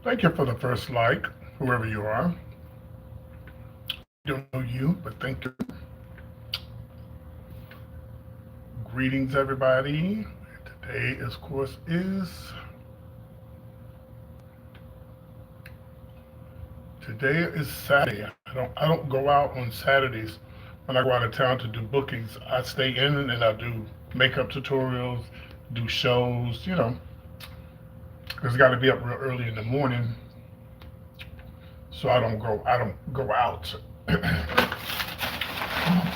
Thank you for the first like, whoever you are. Don't know you, but thank you. Greetings, everybody. Today, of course, is Saturday. I don't go out on Saturdays when I go out of town to do bookings. I stay in and I do makeup tutorials, do shows. Because I got to be up real early in the morning, so I don't go out.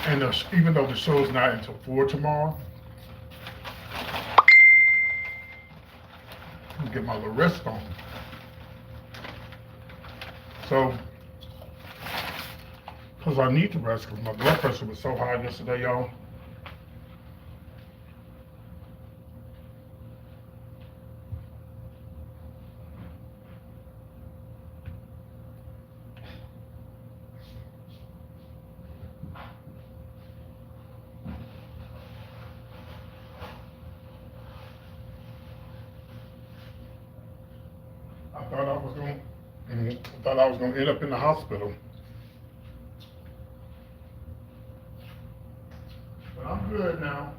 And even though the show's not until 4 tomorrow, I get my little rest on. So, because I need to rest, because my blood pressure was so high yesterday, y'all. I thought I was going, I thought I was going to end up in the hospital, but I'm good now.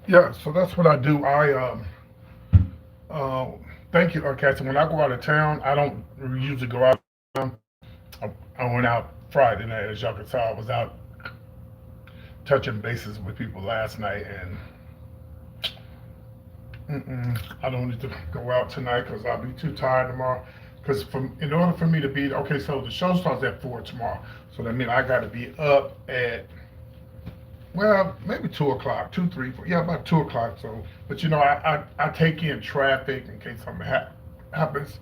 Yeah, so that's what I do. Uh, thank you, Cassie. When I go out of town, I don't usually go out of town. I went out Friday night, as y'all can tell. I was out touching bases with people last night, and I don't need to go out tonight because I'll be too tired tomorrow. Because in order for me to be okay, so the show starts at 4 tomorrow. So that means I got to be up at maybe 2 o'clock, two, three, four, yeah, about 2 o'clock. So, but I take in traffic in case something happens.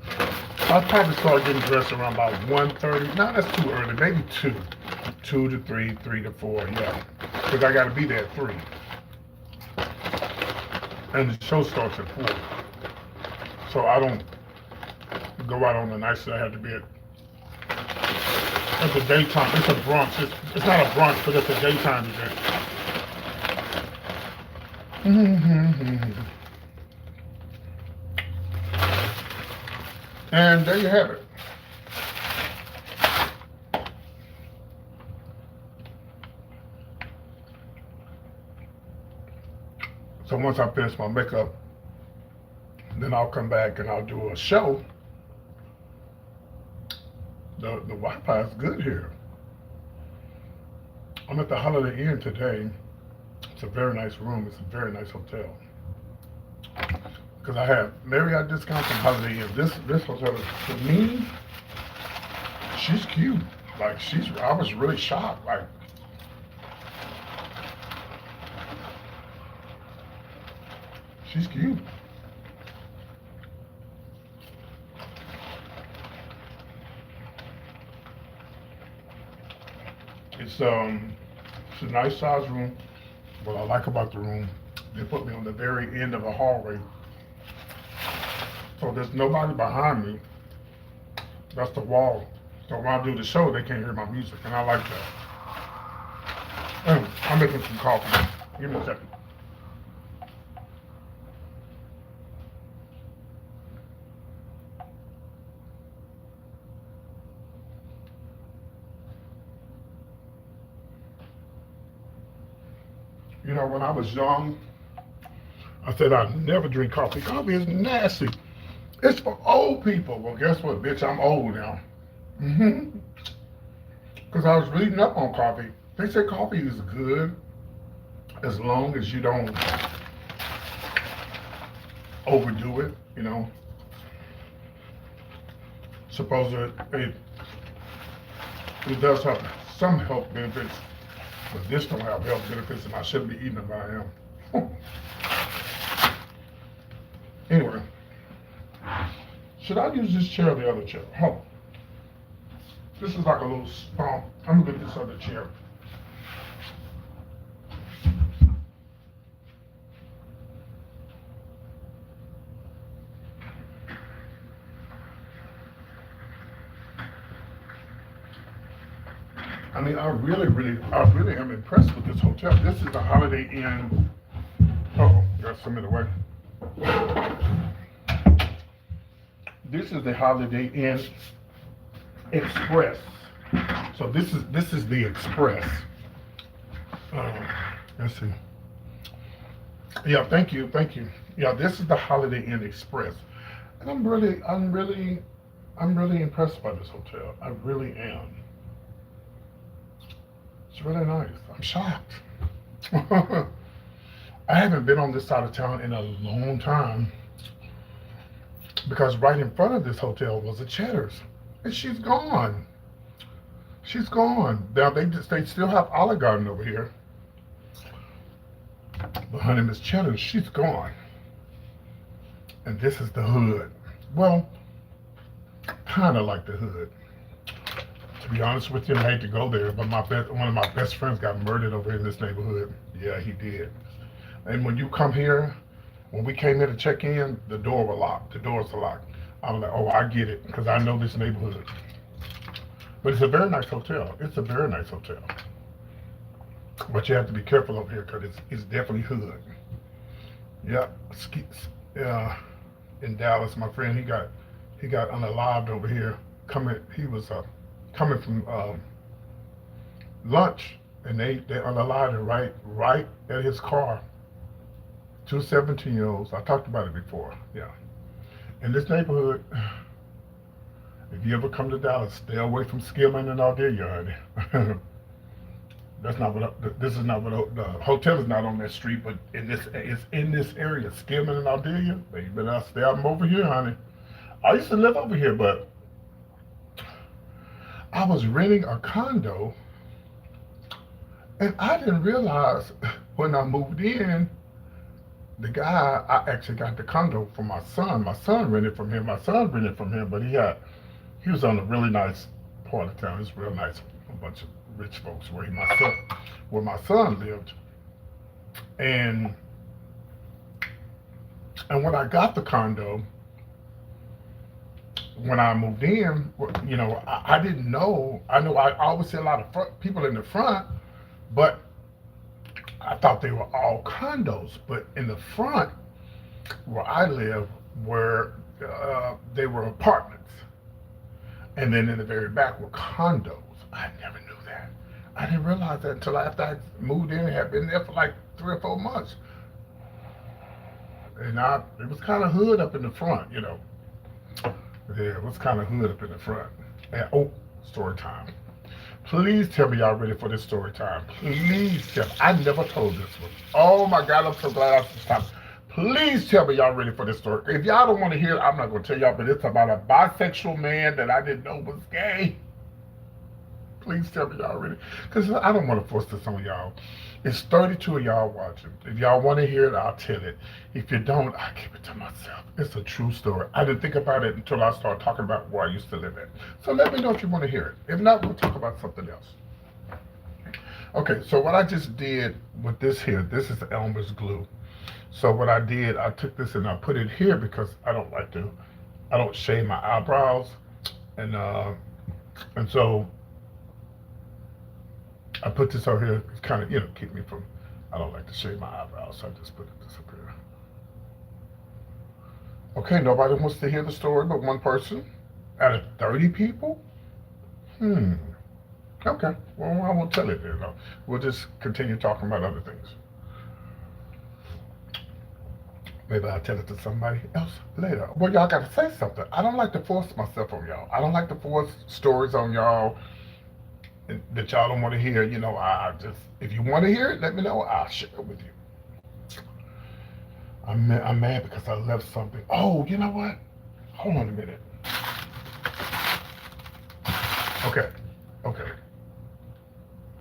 I'll probably start getting dressed around about 1:30. No, that's too early. Maybe 2 to 3, 3 to 4. Yeah, because I got to be there at 3, and the show starts at 4. So I don't go out on the nights that I have to be at the daytime. It's a brunch. It's not a brunch, but it's a daytime event. And there you have it. So once I finish my makeup, then I'll come back and I'll do a show. The Wi-Fi is good here. I'm at the Holiday Inn today. It's a very nice room. It's a very nice hotel. Because I have Marriott discounts and Holiday Inn. This hotel is, for me, she's cute. Like I was really shocked. Like she's cute. It's a nice size room. What I like about the room, they put me on the very end of a hallway, so there's nobody behind me. That's the wall. So when I do the show, they can't hear my music, and I like that. I'm making some coffee. Give me a second. When I was young, I said I never drink coffee. Coffee is nasty. It's for old people. Well, guess what, bitch? I'm old now. Because I was reading up on coffee. They say coffee is good as long as you don't overdo it, you know. Suppose it does have some health benefits, but this don't have health benefits and I shouldn't be eating it, but I am. Anyway, should I use this chair or the other chair? Oh, this is like a little stomp. I'm gonna get this other chair. I mean, I really am impressed with this hotel. This is the Holiday Inn. Oh, got some in the way. This is the Holiday Inn Express. So this is the Express. Let's see. Yeah, thank you. Yeah, this is the Holiday Inn Express, and I'm really impressed by this hotel. I really am. It's really nice. I'm shocked. I haven't been on this side of town in a long time because right in front of this hotel was a Cheddar's, and she's gone. She's gone. Now they still have Olive Garden over here, but her name is Cheddar's. She's gone, and this is the hood. Well, kind of like the hood. To be honest with you, I hate to go there, but one of my best friends got murdered over in this neighborhood. Yeah, he did. And when you come here, when we came here to check in, the door was locked. The doors are locked. I was like, oh, I get it, because I know this neighborhood. But it's a very nice hotel. It's a very nice hotel. But you have to be careful over here, because it's definitely hood. Yeah, in Dallas, my friend, he got unalived over here. He was coming from lunch, and they unalived him right at his car. 2 17-year-olds. I talked about it before. Yeah. In this neighborhood, if you ever come to Dallas, stay away from Skillman and Ardelia, honey. This is not what the hotel is not on that street, but it's in this area, Skillman and Ardelia. They better stay out over here, honey. I used to live over here, but I was renting a condo, and I didn't realize when I moved in, the guy, I actually got the condo for my son. My son rented from him. But he was on a really nice part of town. It's real nice, a bunch of rich folks where my son lived. And when I got the condo, when I moved in, you know, I didn't know. I always see a lot of people in the front, but I thought they were all condos. But in the front, where I live, they were apartments, and then in the very back were condos. I never knew that. I didn't realize that until after I moved in and had been there for like 3 or 4 months. And it was kind of hood up in the front, you know. Yeah, it was kind of hood up in the front. And, story time. Please tell me y'all ready for this story time. Please tell me. I never told this one. Oh my God, I'm so glad I stopped. Please tell me y'all ready for this story. If y'all don't want to hear it, I'm not going to tell y'all, but it's about a bisexual man that I didn't know was gay. Please tell me y'all ready. Because I don't want to force this on y'all. It's 32 of y'all watching. If y'all want to hear it, I'll tell it. If you don't, I keep it to myself. It's a true story. I didn't think about it until I started talking about where I used to live at. So let me know if you want to hear it. If not, we'll talk about something else. Okay, so what I just did with this here, this is Elmer's glue. So what I did, I took this and I put it here because I don't shave my eyebrows. And so I put this over here to kind of, you know, keep me from, I don't like to shave my eyebrows, so I just put this up here. Okay, nobody wants to hear the story but one person out of 30 people? Okay, well, I won't tell it there, though. We'll just continue talking about other things. Maybe I'll tell it to somebody else later. Well, y'all got to say something. I don't like to force myself on y'all. I don't like to force stories on y'all that y'all don't want to hear. You know, I just, if you want to hear it, let me know. I'll share it with you. I'm mad because I left something. Oh, you know what? Hold on a minute. Okay, okay,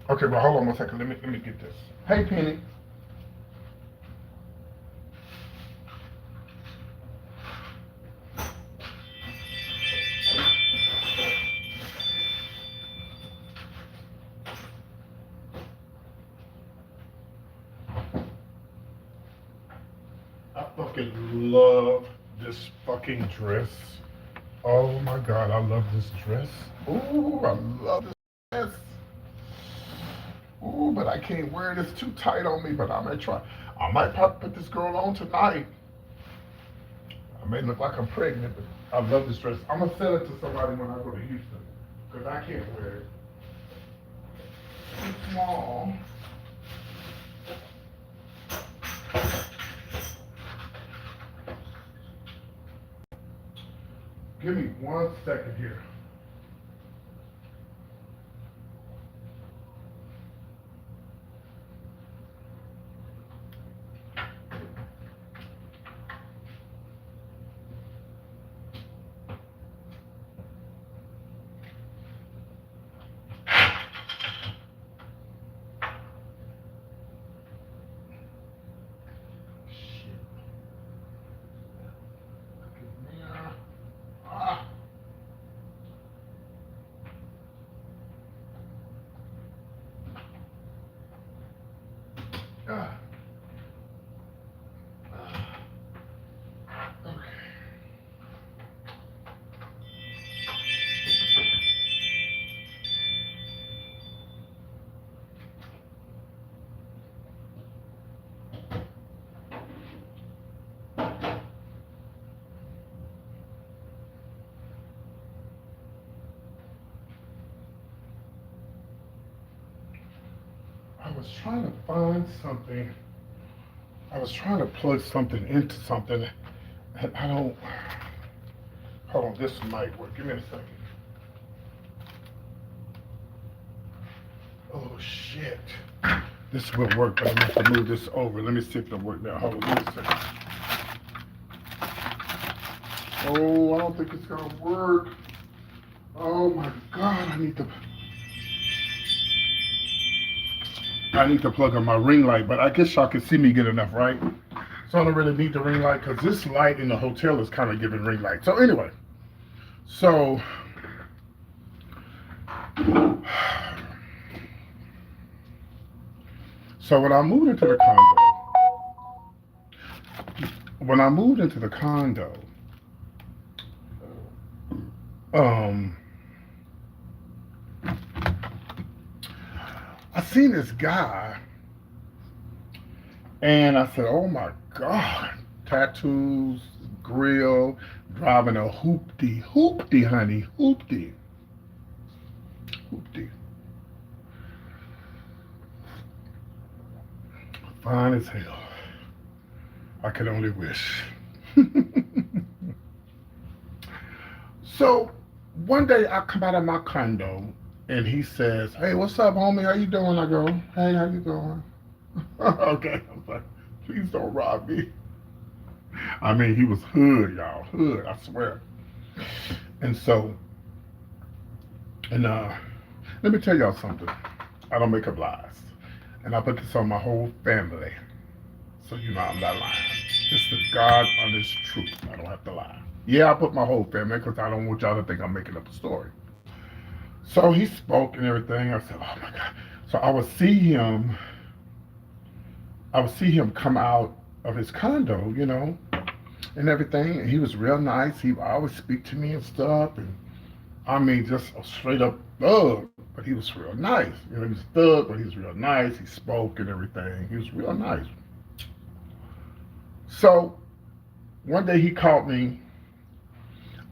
okay. Well, hold on one second. Let me get this. Hey, Penny. I fucking love this fucking dress. Oh my god, I love this dress. Ooh, I love this dress. Ooh, but I can't wear it. It's too tight on me, but I may try. I might probably put this girl on tonight. I may look like I'm pregnant, but I love this dress. I'm gonna sell it to somebody when I go to Houston, because I can't wear it. It's small. Give me 1 second here. Ah. Ah. Okay. I was trying to find something. I was trying to plug something into something, and I don't. Hold on, this might work. Give me a second. Oh shit. This will work, but I'm gonna have to move this over. Let me see if it'll work now. Hold on, give me a second. Oh, I don't think it's gonna work. Oh my god, I need to plug on my ring light, but I guess y'all can see me good enough, right? So I don't really need the ring light because this light in the hotel is kind of giving ring light. So anyway, so when I moved into the condo, um, I seen this guy, and I said, "Oh my God, tattoos, grill, driving a hoopty, honey, hoopty." Fine as hell. I could only wish. So one day I come out of my condo and he says, "Hey, what's up, homie? How you doing?" I go, "Hey, how you doing?" Okay. I was like, "Please don't rob me." I mean, he was hood, y'all. Hood, I swear. And so, and let me tell y'all something. I don't make up lies. And I put this on my whole family. So you know I'm not lying. It's the God honest truth. I don't have to lie. Yeah, I put my whole family because I don't want y'all to think I'm making up a story. So he spoke and everything. I said, "Oh my God." So I would see him come out of his condo, you know, and everything. And he was real nice. He would always speak to me and stuff. And I mean, just a straight up thug, but he was real nice. You know, he was a thug, but he was real nice. He spoke and everything. He was real nice. So one day he called me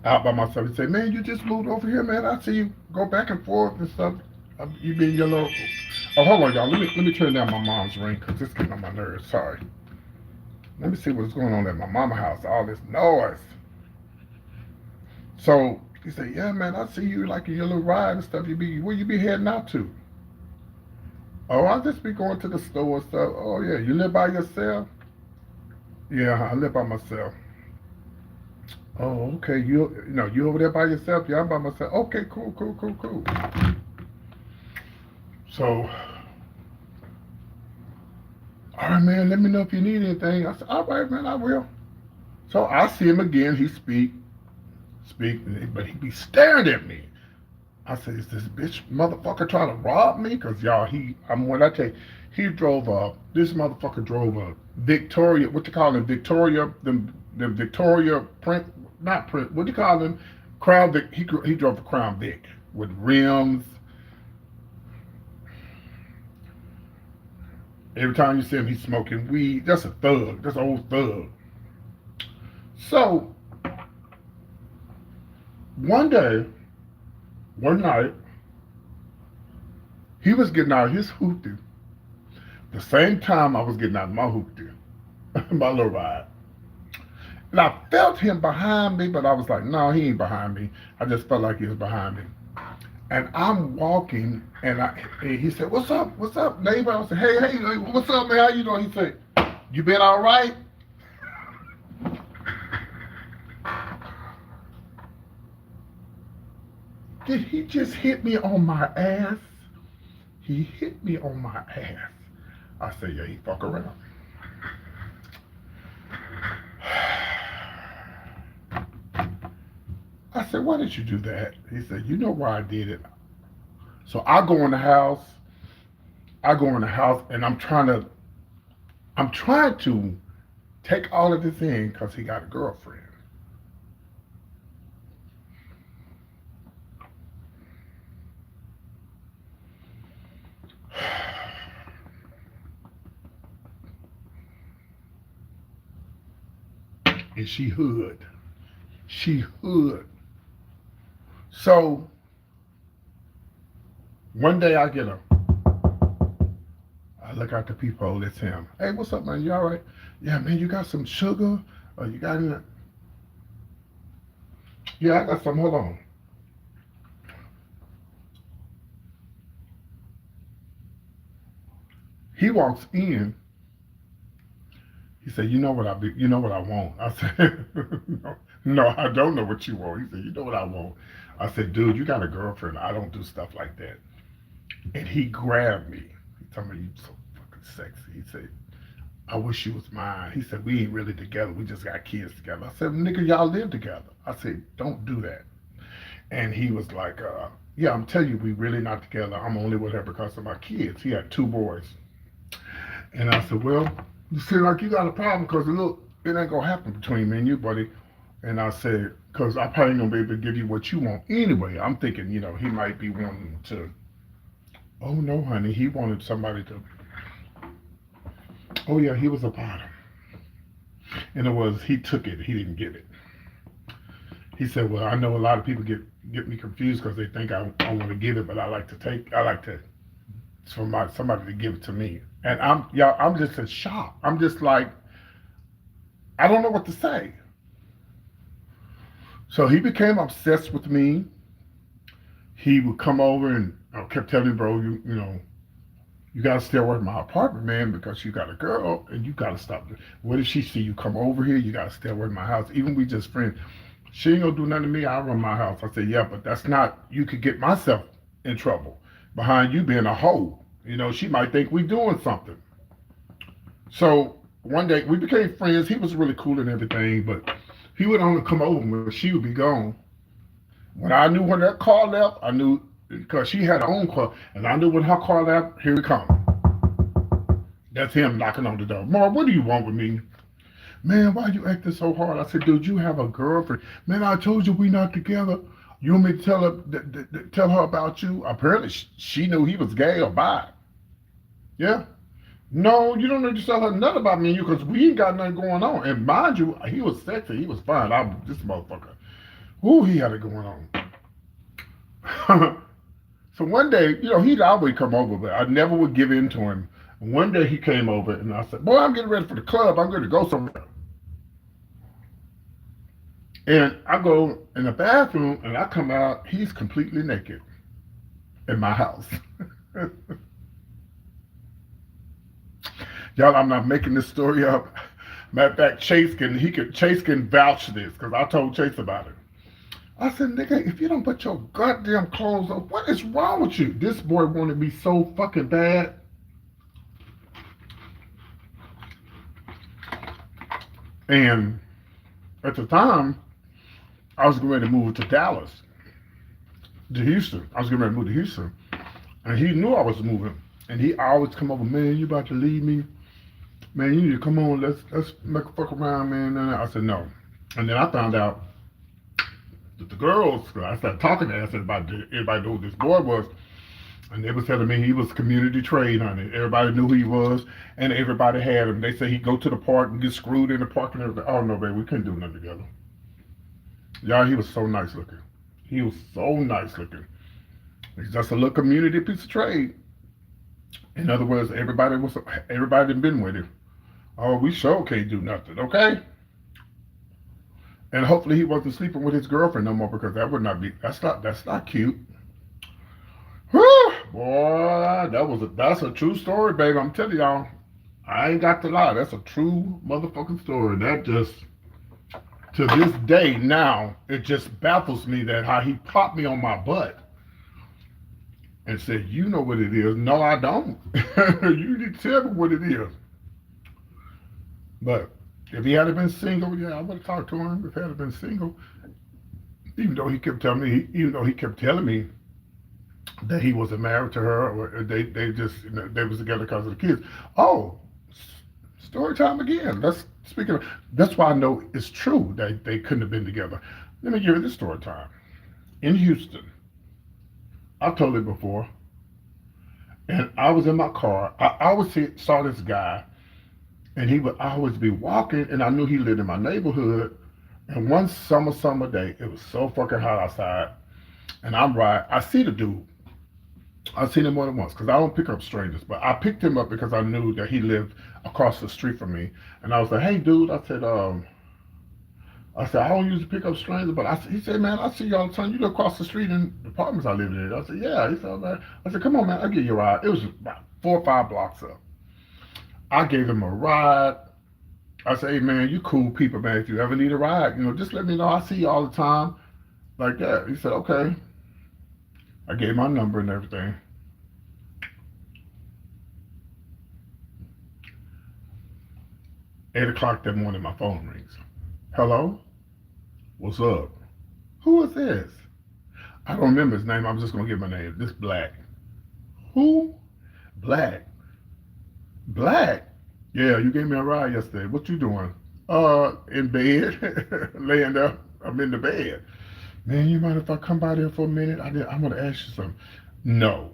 out by myself. He said, "Man, you just moved over here, man. I see you go back and forth and stuff. You being your little." Oh, hold on, y'all. Let me turn down my mom's ring because it's getting on my nerves. Sorry. let me see what's going on at my mama house. All this noise. So he said, yeah, man, I see you like in your little ride and stuff. Where you be heading out to? Oh, I'll just be going to the store and stuff. Oh yeah, you live by yourself? Yeah, I live by myself. Oh, okay. You over there by yourself? Yeah, I'm by myself. Okay, cool, cool, cool, cool. So, all right, man. Let me know if you need anything. I said, all right, man, I will. So I see him again. He speak, but he be staring at me. I said, is this bitch motherfucker trying to rob me? Cause y'all, when I tell you, this motherfucker drove a Victoria, what you call them, Victoria, the Victoria print, not print, what do you call them? Crown Vic, he drove a Crown Vic with rims. Every time you see him, he's smoking weed. That's a thug, that's an old thug. So, one night, he was getting out his hoopty the same time I was getting out my hoopty, my little ride. And I felt him behind me, but I was like, no, he ain't behind me. I just felt like he was behind me. And I'm walking, and he said, what's up, neighbor? I said, hey, what's up, man? How you doing? He said, you been all right? Did he just hit me on my ass? He hit me on my ass. I said, yeah, he fuck around. I said, why did you do that? He said, you know why I did it. So I go in the house, and I'm trying to take all of this in because he got a girlfriend. And she hood. So one day I look out the peephole, it's him. Hey, what's up, man? You all right? Yeah, man, you got some sugar? Or you got any? Yeah, I got some. Hold on. He walks in. He said, you know what I want. I said, no, I don't know what you want. He said, you know what I want. I said, dude, you got a girlfriend. I don't do stuff like that. And he grabbed me. He told me, you so fucking sexy. He said, I wish you was mine. He said, we ain't really together. We just got kids together. I said, nigga, y'all live together. I said, don't do that. And he was like, yeah, I'm telling you, we really not together. I'm only with her because of my kids. He had 2 boys. And I said, well, you seem like you got a problem because look, it ain't gonna happen between me and you, buddy. And I said, because I probably ain't gonna be able to give you what you want anyway. I'm thinking, he might be wanting to. Oh no, honey, he wanted somebody to. Oh yeah, he was a bottom. And he took it, he didn't give it. He said, well, I know a lot of people get me confused because they think I want to give it, but I like for somebody to give it to me. And I'm just in shock. I'm just like, I don't know what to say. So he became obsessed with me. He would come over and I kept telling me, bro, you gotta stay away from my apartment, man, because you got a girl and you gotta stop. What if she see you come over here? You gotta stay away from my house. Even we just friends. She ain't gonna do nothing to me. I run my house. I said, yeah, but that's not. You could get myself in trouble behind you being a hoe. She might think we doing something. So one day we became friends. He was really cool and everything, but he would only come over when she would be gone. When I knew when that car left, I knew because she had her own car, and I knew when her car left, here he come. That's him knocking on the door. Mark, what do you want with me? Man, why you acting so hard? I said, dude, you have a girlfriend. Man, I told you we not together. You want me to tell her about you? Apparently, she knew he was gay or bi. Yeah. No, you don't need to tell her nothing about me and you because we ain't got nothing going on. And mind you, he was sexy. He was fine. This motherfucker. Ooh, he had it going on. So one day, he'd always come over, but I never would give in to him. One day he came over and I said, boy, I'm getting ready for the club. I'm going to go somewhere. And I go in the bathroom and I come out. He's completely naked in my house. Y'all, I'm not making this story up. Matter of fact, Chase can vouch this because I told Chase about it. I said, nigga, if you don't put your goddamn clothes on, what is wrong with you? This boy wanted me so fucking bad. And at the time, I was getting ready to move to Dallas, to Houston. I was getting ready to move to Houston. And he knew I was moving. And he always come over, man, you about to leave me? Man, you need to come on, let's make a fuck around, man. And I said, no. And then I found out that the girls, I started talking to everybody knew who this boy was. And they was telling me he was community trade, honey. Everybody knew who he was, and everybody had him. They say he'd go to the park and get screwed in the park and everything. Oh, no, baby, we couldn't do nothing together. Y'all, he was so nice looking. He was so nice looking. He's just a little community piece of trade. In other words, everybody had been with him. Oh, we sure can't do nothing, okay? And hopefully he wasn't sleeping with his girlfriend no more because that's not cute. Whew, boy, that's a true story, baby. I'm telling y'all, I ain't got to lie. That's a true motherfucking story. That just, to this day now, it just baffles me that how he popped me on my butt and said, you know what it is. No, I don't. You need to tell me what it is. But if he had been single, yeah, I would have talked to him. If he had been single, even though he kept telling me that he wasn't married to her, or they just, they was together because of the kids. Oh, story time again. That's why I know it's true that they couldn't have been together. Let me give you this story time. In Houston, I've told it before, and I was in my car. I always saw this guy, and he would always be walking, and I knew he lived in my neighborhood. And one summer day, it was so fucking hot outside, and I see the dude. I've seen him more than once because I don't pick up strangers, but I picked him up because I knew that he lived across the street from me. And I was like, hey, dude, I said, I don't usually pick up strangers, but he said, man, I see you all the time. You live across the street in the apartments I live in. I said, yeah. He said, man. I said, come on, man, I'll give you a ride. It was about 4 or 5 blocks up. I gave him a ride. I said, hey, man, you cool people, man. If you ever need a ride, just let me know. I see you all the time. Like that. He said, okay. I gave my number and everything. 8 o'clock that morning, my phone rings. Hello? What's up? Who is this? I don't remember his name. I'm just going to give my name. This Black. Who? Black. Black? Yeah, you gave me a ride yesterday. What you doing? In bed. Laying there. I'm in the bed. Man, you mind if I come by there for a minute? I'm going to ask you something. No.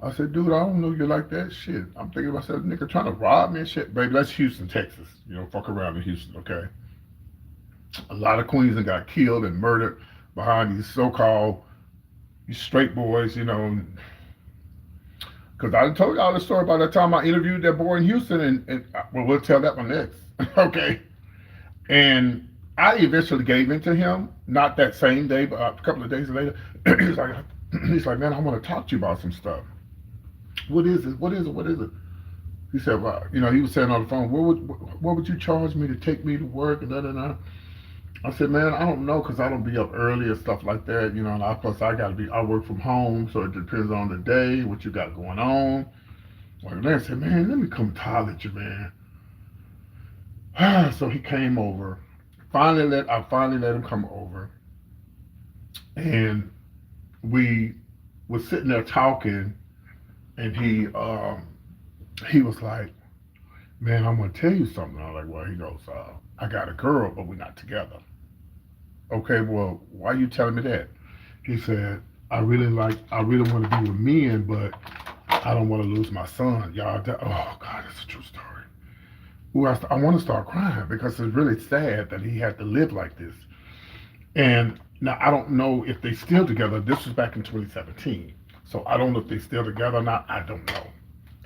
I said, dude, I don't know you like that shit. I'm thinking to myself, nigga, trying to rob me and shit. Baby, that's Houston, Texas. Fuck around in Houston, okay? A lot of queens got killed and murdered behind these so-called straight boys, Because I told y'all the story by the time I interviewed that boy in Houston, and we'll tell that one next, okay? And I eventually gave in to him, not that same day, but a couple of days later. he's like, man, I want to talk to you about some stuff. What is it? What is it? He said, well, he was saying on the phone, what would you charge me to take me to work and da. I said, man, I don't know, because I don't be up early and stuff like that, and plus I work from home, so it depends on the day, what you got going on. Well, then I said, man, let me come holler at you, man. So he came over. I finally let him come over, and we were sitting there talking, and he was like, man, I'm gonna tell you something. I was like, well, he goes, I got a girl, but we're not together. Okay, well, why are you telling me that? He said, I really want to be with men, but I don't want to lose my son. Y'all, oh God, it's a true story. Ooh, I want to start crying because it's really sad that he had to live like this. And now I don't know if they still together. This was back in 2017. So I don't know if they still together or not. I don't know.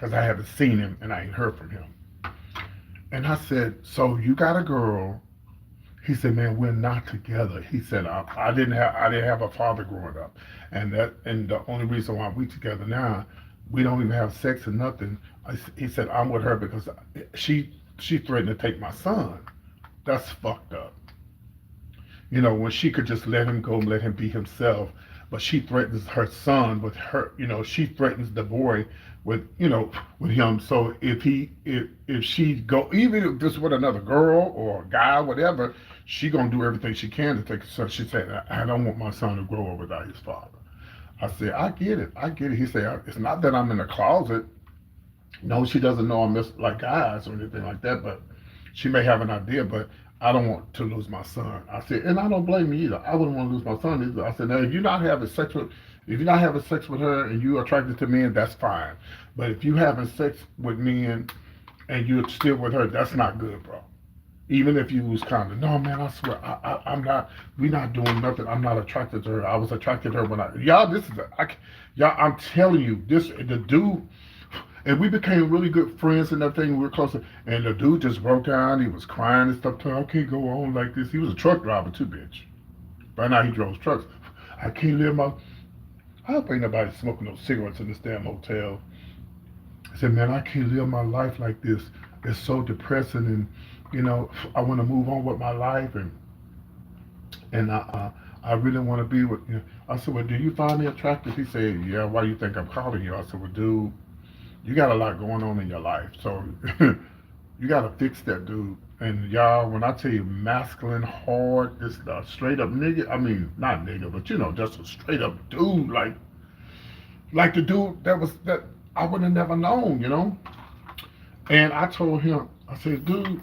because I haven't seen him and I ain't heard from him. And I said, so you got a girl? He said, man, we're not together. He said, I didn't have a father growing up, and the only reason why we together now, we don't even have sex or nothing. He said, I'm with her because she threatened to take my son. That's fucked up. When she could just let him go and let him be himself, but she threatens her son with her, she threatens the boy with, with him. So if she go, even if this with another girl or a guy, whatever, she gonna do everything she can to take his son. She said, I don't want my son to grow up without his father. I said, I get it. He said, it's not that I'm in the closet. No, she doesn't know I'm like guys or anything like that, but she may have an idea, but I don't want to lose my son. I said, and I don't blame you either. I wouldn't want to lose my son either. I said, now if you're not having sex with her and you're attracted to men, that's fine. But if you having sex with men and you're still with her, that's not good, bro. Even if you was kind of, no man, I swear, I'm not. We're not doing nothing. I'm not attracted to her. I was attracted to her when y'all. I'm telling you, the dude. And we became really good friends and everything. We were closer. And the dude just broke down. He was crying and stuff. I can't go on like this. He was a truck driver too, bitch. By now he drove trucks. I can't live my. I hope ain't nobody smoking no cigarettes in this damn hotel. I said, man, I can't live my life like this. It's so depressing, and I want to move on with my life, and I really want to be with you. I said, well, do you find me attractive? He said, yeah. Why do you think I'm calling you? I said, well, dude, you got a lot going on in your life, so you got to fix that, dude. And y'all, when I tell you masculine, hard, this straight up nigga. I mean, not nigga, but just a straight up dude, like the dude that I would have never known. And I told him, I said, dude,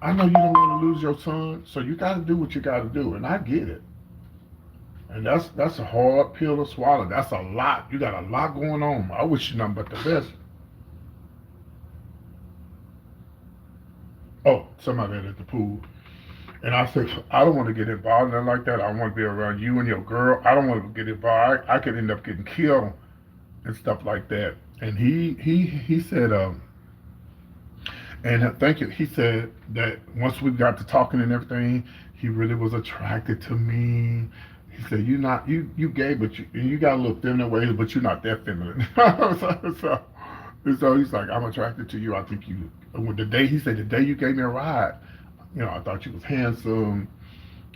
I know you don't want to lose your son, so you got to do what you got to do, and I get it. And that's a hard pill to swallow. That's a lot. You got a lot going on. I wish you nothing but the best. Oh, somebody at the pool. And I said, I don't want to get involved in nothing like that. I want to be around you and your girl. I don't want to get involved. I could end up getting killed and stuff like that. And he said, and thank you. He said that once we got to talking and everything, he really was attracted to me. He said, you gay, but you got a little feminine ways, but you're not that feminine. So he's like, I'm attracted to you. I think you. He said, the day you gave me a ride, I thought you was handsome.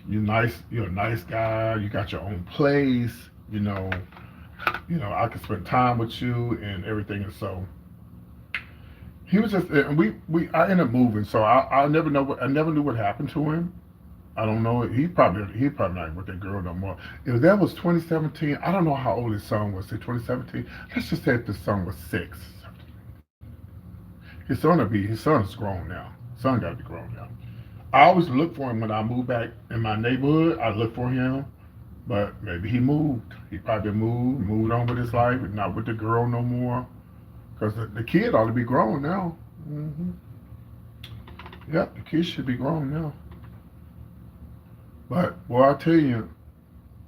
You're nice. You're a nice guy. You got your own place. I could spend time with you and everything. And so he was just, and I ended up moving. So I never know I never knew what happened to him. I don't know. He probably not with that girl no more. If that was 2017, I don't know how old his son was. Say 2017. Let's just say if the son was 6. His son is grown now. Son got to be grown now. I always look for him when I move back in my neighborhood. I look for him, but maybe he moved. He probably moved on with his life, and not with the girl no more. Because the kid ought to be grown now. Mm-hmm. Yep, the kid should be grown now. But boy, I tell you,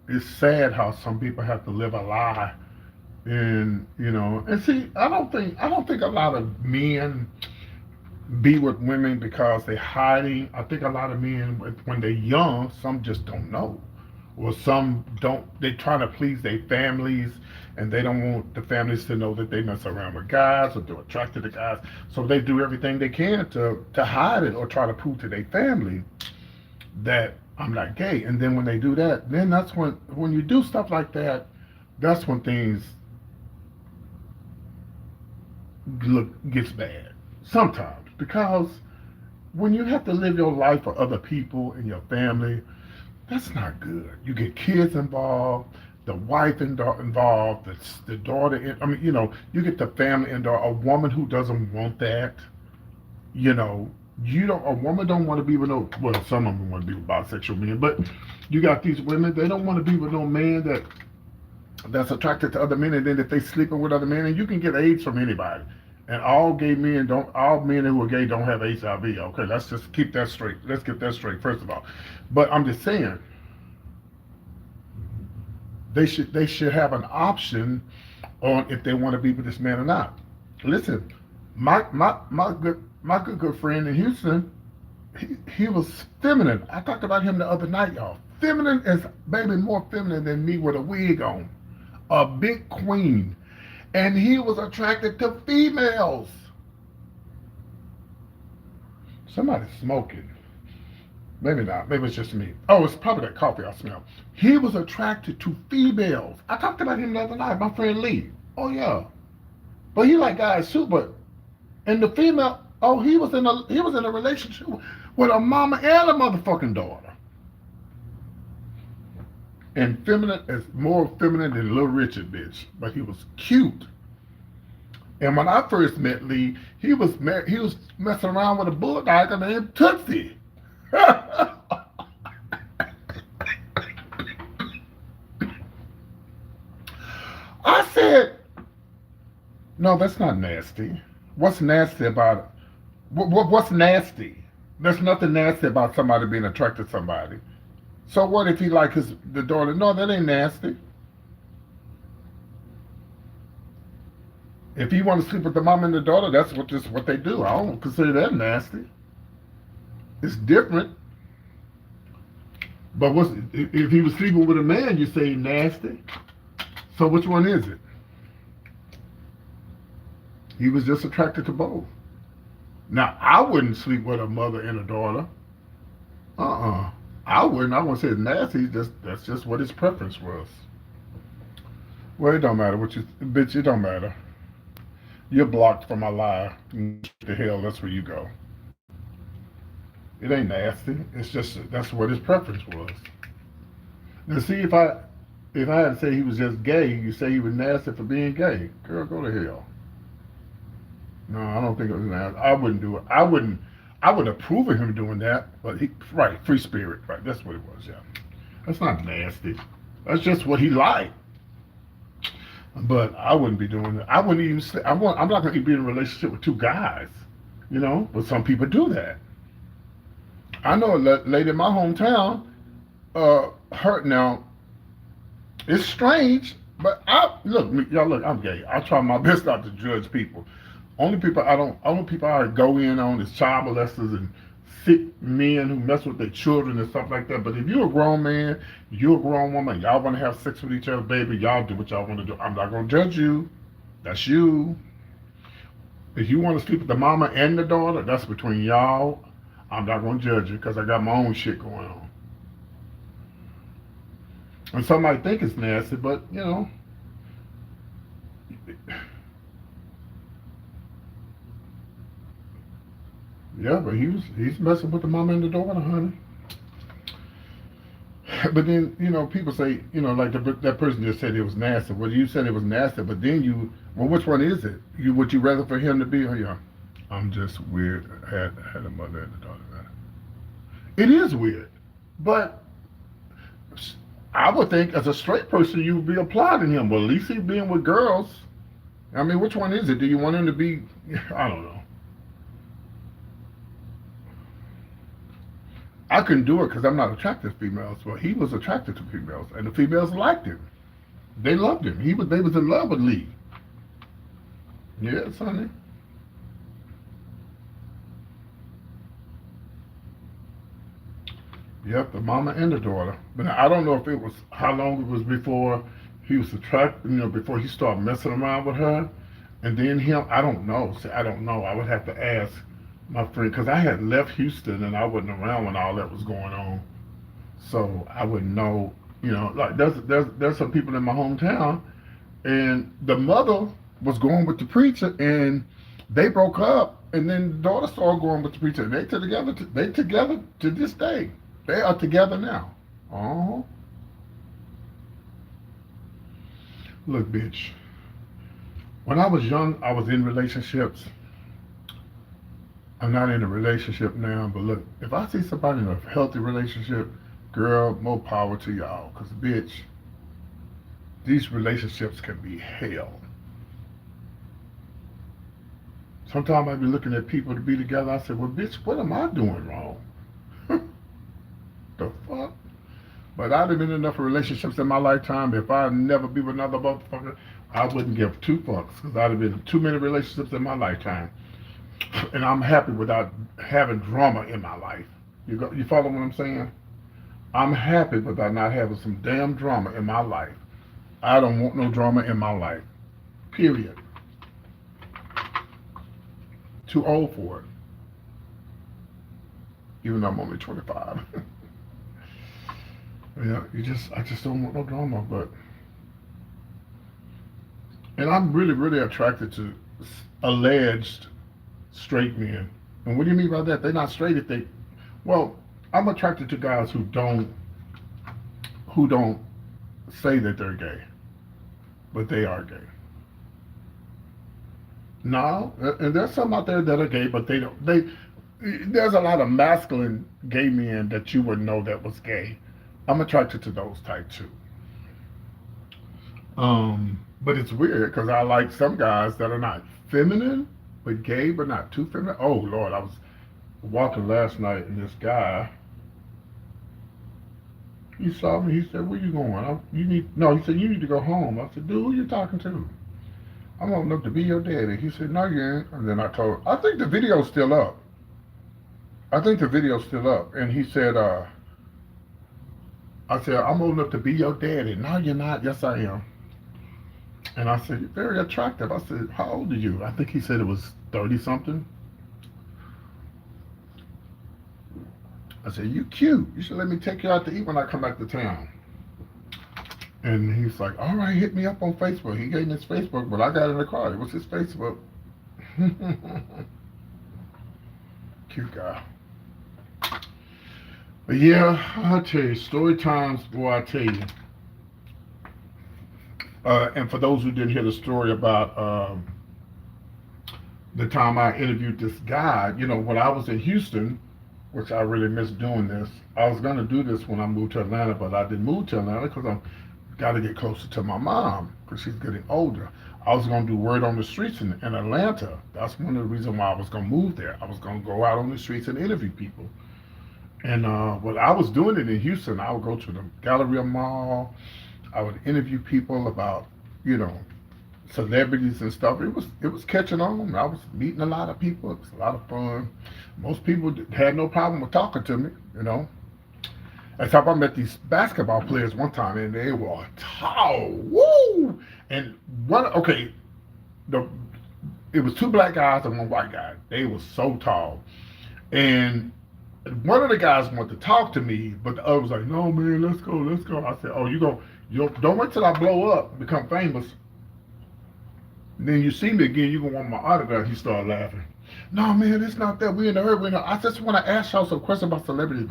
it's sad how some people have to live a lie. And see, I don't think a lot of men be with women because they're hiding. I think a lot of men, when they're young, some just don't know, or some don't. They trying to please their families, and they don't want the families to know that they mess around with guys or they're attracted to guys. So they do everything they can to hide it or try to prove to their family that I'm not gay. And then when they do that, then that's when you do stuff like that, that's when things gets bad sometimes, because when you have to live your life for other people and your family, that's not good. You get kids involved, the wife involved, the daughter. You get the family involved. A woman who doesn't want that, a woman don't want to be with no. Well, some of them want to be with bisexual men, but you got these women. They don't want to be with no man that's attracted to other men, and then if they sleeping with other men, and you can get AIDS from anybody. And all men who are gay don't have HIV. Okay, let's just keep that straight. Let's get that straight first of all. But I'm just saying, they should have an option on if they want to be with this man or not. Listen, my good friend in Houston, he was feminine. I talked about him the other night, y'all. Feminine is baby more feminine than me with a wig on, a big queen, and he was attracted to females. Somebody's smoking. Maybe not. Maybe it's just me. Oh, it's probably that coffee I smell. He was attracted to females. I talked about him the other night. My friend Lee. Oh yeah, but he like guys too. But and the female. Oh, he was in a relationship with a mama and a motherfucking daughter. And feminine is more feminine than Little Richard, bitch. But he was cute. And when I first met Lee, he was messing around with a bulldog named Tootsie. I said, no, that's not nasty. What's nasty about it? What's nasty? There's nothing nasty about somebody being attracted to somebody. So what if he like the daughter? No, that ain't nasty. If he want to sleep with the mom and the daughter, that's what they do. I don't consider that nasty. It's different. But if he was sleeping with a man, you say nasty. So which one is it? He was just attracted to both. Now I wouldn't sleep with a mother and a daughter. I wouldn't. I wouldn't say it's nasty. That's just what his preference was. Well, it don't matter what you, bitch. It don't matter. You're blocked from my live. The hell, that's where you go. It ain't nasty. It's just that's what his preference was. Now, see if I had to say he was just gay, you say he was nasty for being gay. Girl, go to hell. No, I don't think it was nasty. I wouldn't do it. I would approve of him doing that. But right, free spirit, right? That's what it was. Yeah, that's not nasty. That's just what he liked. But I wouldn't be doing it. I wouldn't even say, I'm not going to be in a relationship with two guys, but some people do that. I know a lady in my hometown, her now, it's strange, but y'all look, I'm gay. I try my best not to judge people. Only people I go in on is child molesters and sick men who mess with their children and stuff like that. But if you're a grown man, you're a grown woman, y'all want to have sex with each other, baby, y'all do what y'all want to do. I'm not going to judge you. That's you. If you want to sleep with the mama and the daughter, that's between y'all. I'm not going to judge you because I got my own shit going on. And some might think it's nasty, but, yeah, but he's messing with the mama and the daughter, honey. But then, people say, like that person just said it was nasty. Well, you said it was nasty, but then which one is it? Would you rather for him to be, oh yeah, I'm just weird. I had a mother and a daughter. It is weird, but I would think as a straight person, you would be applauding him. Well, at least he's being with girls. I mean, which one is it? Do you want him to be, I don't know. I couldn't do it because I'm not attracted to females. Well, he was attracted to females, and the females liked him. They loved him. They was in love with Lee. Yes, honey. Yep, the mama and the daughter. But I don't know if it was how long it was before he was attracted. Before he started messing around with her, and then him. I don't know. See, I don't know. I would have to ask my friend, because I had left Houston and I wasn't around when all that was going on, so I wouldn't know. Like there's some people in my hometown, and the mother was going with the preacher, and they broke up, and then the daughter started going with the preacher, and they together. They together to this day. They are together now. Oh, look, bitch. When I was young, I was in relationships. I'm not in a relationship now, but look, if I see somebody in a healthy relationship, girl, more power to y'all. Because, bitch, these relationships can be hell. Sometimes I be looking at people to be together. I say, well, bitch, what am I doing wrong? The fuck? But I've been in enough relationships in my lifetime. If I never be with another motherfucker, I wouldn't give two fucks because I'd have been in too many relationships in my lifetime, and I'm happy without having drama in my life. You follow what I'm saying? I'm happy without not having some damn drama in my life. I don't want no drama in my life. Period. Too old for it. Even though I'm only 25. Yeah, I just don't want no drama. But, and I'm really, really attracted to alleged straight men. And what do you mean by that? They're not straight if they, well, I'm attracted to guys who don't say that they're gay, but they are gay. No, and there's some out there that are gay, but they don't. There's a lot of masculine gay men that you would know that was gay. I'm attracted to those type too. But it's weird because I like some guys that are not feminine, but gay, but not too feminine. Oh Lord, I was walking last night and this guy, he saw me. He said, "Where you going? You need no." He said, "You need to go home." I said, "Dude, who you talking to?" "I'm old enough to be your daddy." He said, "No, you ain't." And then I told him, I think the video's still up. I think the video's still up. And he said, I said, "I'm old enough to be your daddy." "No, you're not." "Yes, I am." And I said, "You're very attractive." I said, "How old are you?" I think he said it was 30 something. I said, "You cute. You should let me take you out to eat when I come back to town." And he's like, "All right, hit me up on Facebook." He gave me his Facebook, but I got in the car. It was his Facebook. Cute guy. But yeah, I'll tell you, story times, boy, I tell you. And for those who didn't hear the story about the time I interviewed this guy, when I was in Houston, which I really miss doing this. I was going to do this when I moved to Atlanta, but I didn't move to Atlanta because I got to get closer to my mom because she's getting older. I was going to do word on the streets in Atlanta. That's one of the reasons why I was going to move there. I was going to go out on the streets and interview people. And when I was doing it in Houston, I would go to the Galleria Mall. I would interview people about, you know, celebrities and stuff. It was catching on. I was meeting a lot of people. It was a lot of fun. Most people had no problem with talking to me, you know. Except I met these basketball players one time, and they were tall. Woo! And the it was two black guys and one white guy. They were so tall. And one of the guys wanted to talk to me, but the other was like, "No, man, let's go, let's go." I said, "Oh, you don't wait till I blow up, become famous. And then you see me again, you gonna want my autograph." He started laughing. "No, man, it's not that. We in the hurry. I just want to ask y'all some questions about celebrities."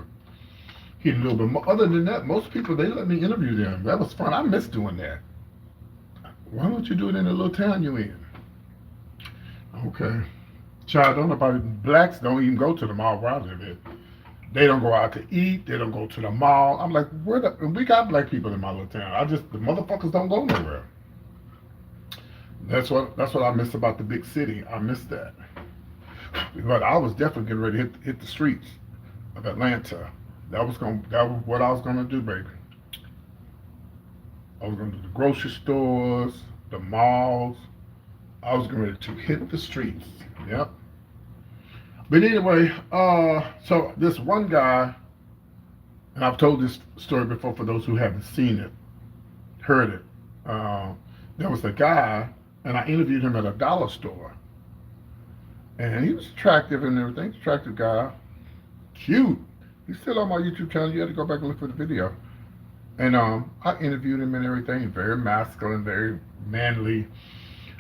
He a little bit more. Other than that, most people, they let me interview them. That was fun. I miss doing that. "Why don't you do it in the little town you in?" Okay. Child, don't nobody, blacks don't even go to the mall where I live at. They don't go out to eat. They don't go to the mall. I'm like, we got black people in my little town. The motherfuckers don't go nowhere. That's what I miss about the big city. I miss that. But I was definitely getting ready to hit the streets of Atlanta. That was what I was gonna do, baby. I was gonna do the grocery stores, the malls. I was going to hit the streets. Yep. But anyway, so this one guy, and I've told this story before for those who haven't seen it, heard it. There was a guy, and I interviewed him at a dollar store. And he was attractive and everything, attractive guy, cute. He's still on my YouTube channel. You had to go back and look for the video. And I interviewed him and everything, very masculine, very manly.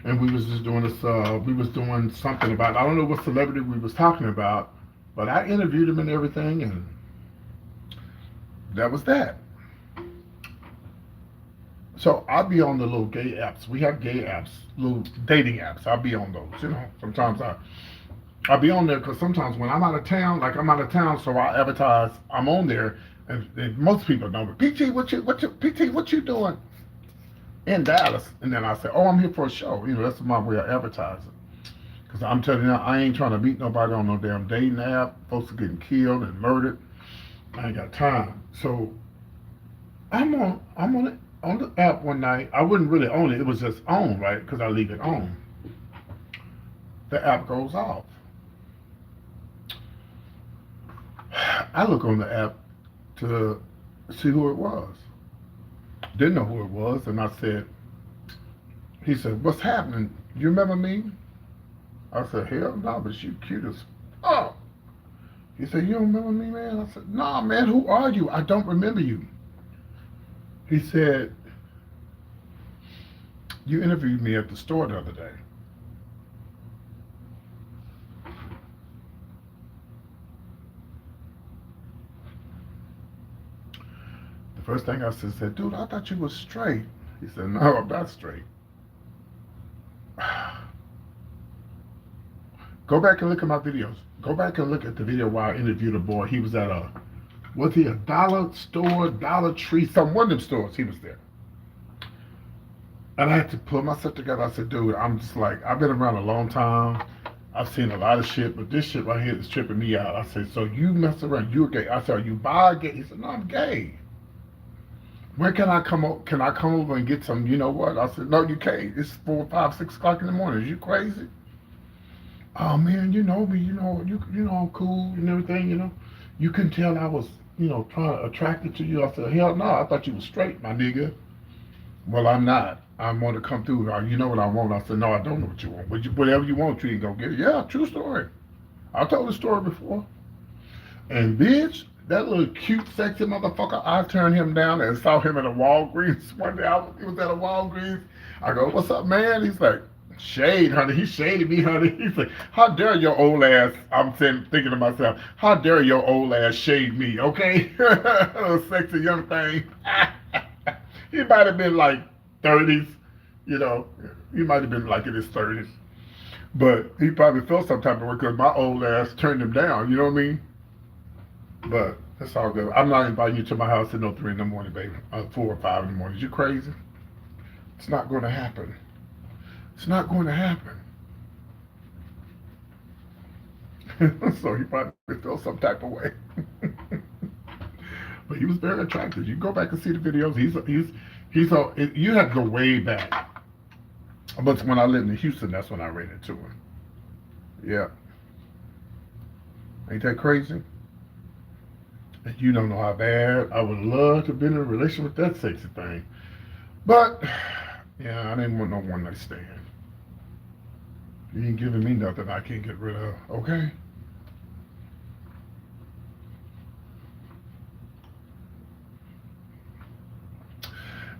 And we was just doing this, we was doing something about, I don't know what celebrity we was talking about, but I interviewed him and everything, and that was that. So I'll be on the little gay apps. We have gay apps, little dating apps. I'll be on those, you know. Sometimes I'll be on there because sometimes when I'm out of town, so I advertise, I'm on there, and most people know me. PT, what you doing in Dallas? And then I say, "Oh, I'm here for a show." You know, that's my way of advertising. Because I'm telling you, I ain't trying to meet nobody on no damn dating app. Folks are getting killed and murdered. I ain't got time. So I'm on on the app one night. I wouldn't really own it. It was just on, right? Because I leave it on. The app goes off. I look on the app to see who it was. Didn't know who it was, and I said, he said, "What's happening? You remember me?" I said, "Hell no, but you cute as oh." He said, "You don't remember me, man?" I said, "Nah, man, who are you? I don't remember you." He said, "You interviewed me at the store the other day." The first thing I said, "Dude, I thought you was straight." He said, "No, I'm not straight." Go back and look at my videos. Go back and look at the video where I interviewed a boy. He was at was he a dollar store, Dollar Tree, one of them stores. He was there. And I had to pull myself together. I said, "Dude, I'm just like, I've been around a long time. I've seen a lot of shit, but this shit right here is tripping me out." I said, "So you mess around, you're gay." I said, "Are you bi gay?" He said, "No, I'm gay." "When can I come over? Can I come over and get some, you know what?" I said, "No, you can't. It's 4, 5, 6 o'clock in the morning. Is you crazy?" "Oh man, you know me, you know I'm cool and everything, you know. You can tell I was, trying to attracted to you." I said, "Hell no, I thought you was straight, my nigga." "Well, I'm not. I want to come through. You know what I want." I said, "No, I don't know what you want. Whatever you want, you ain't gonna get it." "Yeah, true story. I told the story before." And bitch, that little cute, sexy motherfucker, I turned him down and saw him at a Walgreens one day. He was at a Walgreens. I go, "What's up, man?" He's like, "Shade, honey." He shaded me, honey. He's like, "How dare your old ass?" I'm saying, thinking to myself, "How dare your old ass shade me?" Okay, little sexy young thing. He might have been like 30s, you know. He might have been like in his 30s, but he probably felt some type of way because my old ass turned him down. You know what I mean? But that's all good. I'm not inviting you to my house at no 3 in the morning, baby. 4 or 5 in the morning. You crazy? It's not going to happen. It's not going to happen. So he probably felt some type of way. But he was very attractive. You go back and see the videos. You have to go way back. But when I lived in Houston, that's when I ran into him. Yeah. Ain't that crazy? And you don't know how bad I would love to be in a relationship with that sexy thing. But, yeah, I didn't want no one night stand. You ain't giving me nothing I can't get rid of, okay?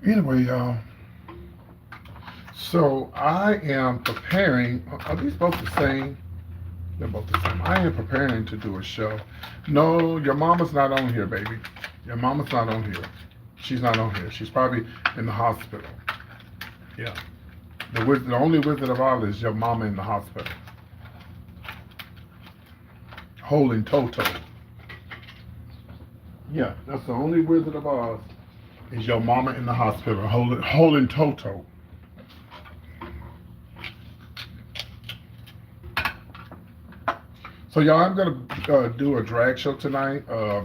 Anyway, y'all. So I am preparing. Are these both the same? They're both the same. I am preparing to do a show. No, your mama's not on here, baby. Your mama's not on here. She's not on here. She's probably in the hospital. Yeah. The only Wizard of Oz is your mama in the hospital. Holding Toto. Yeah, that's the only Wizard of Oz is your mama in the hospital holding Toto. So y'all, I'm gonna do a drag show tonight.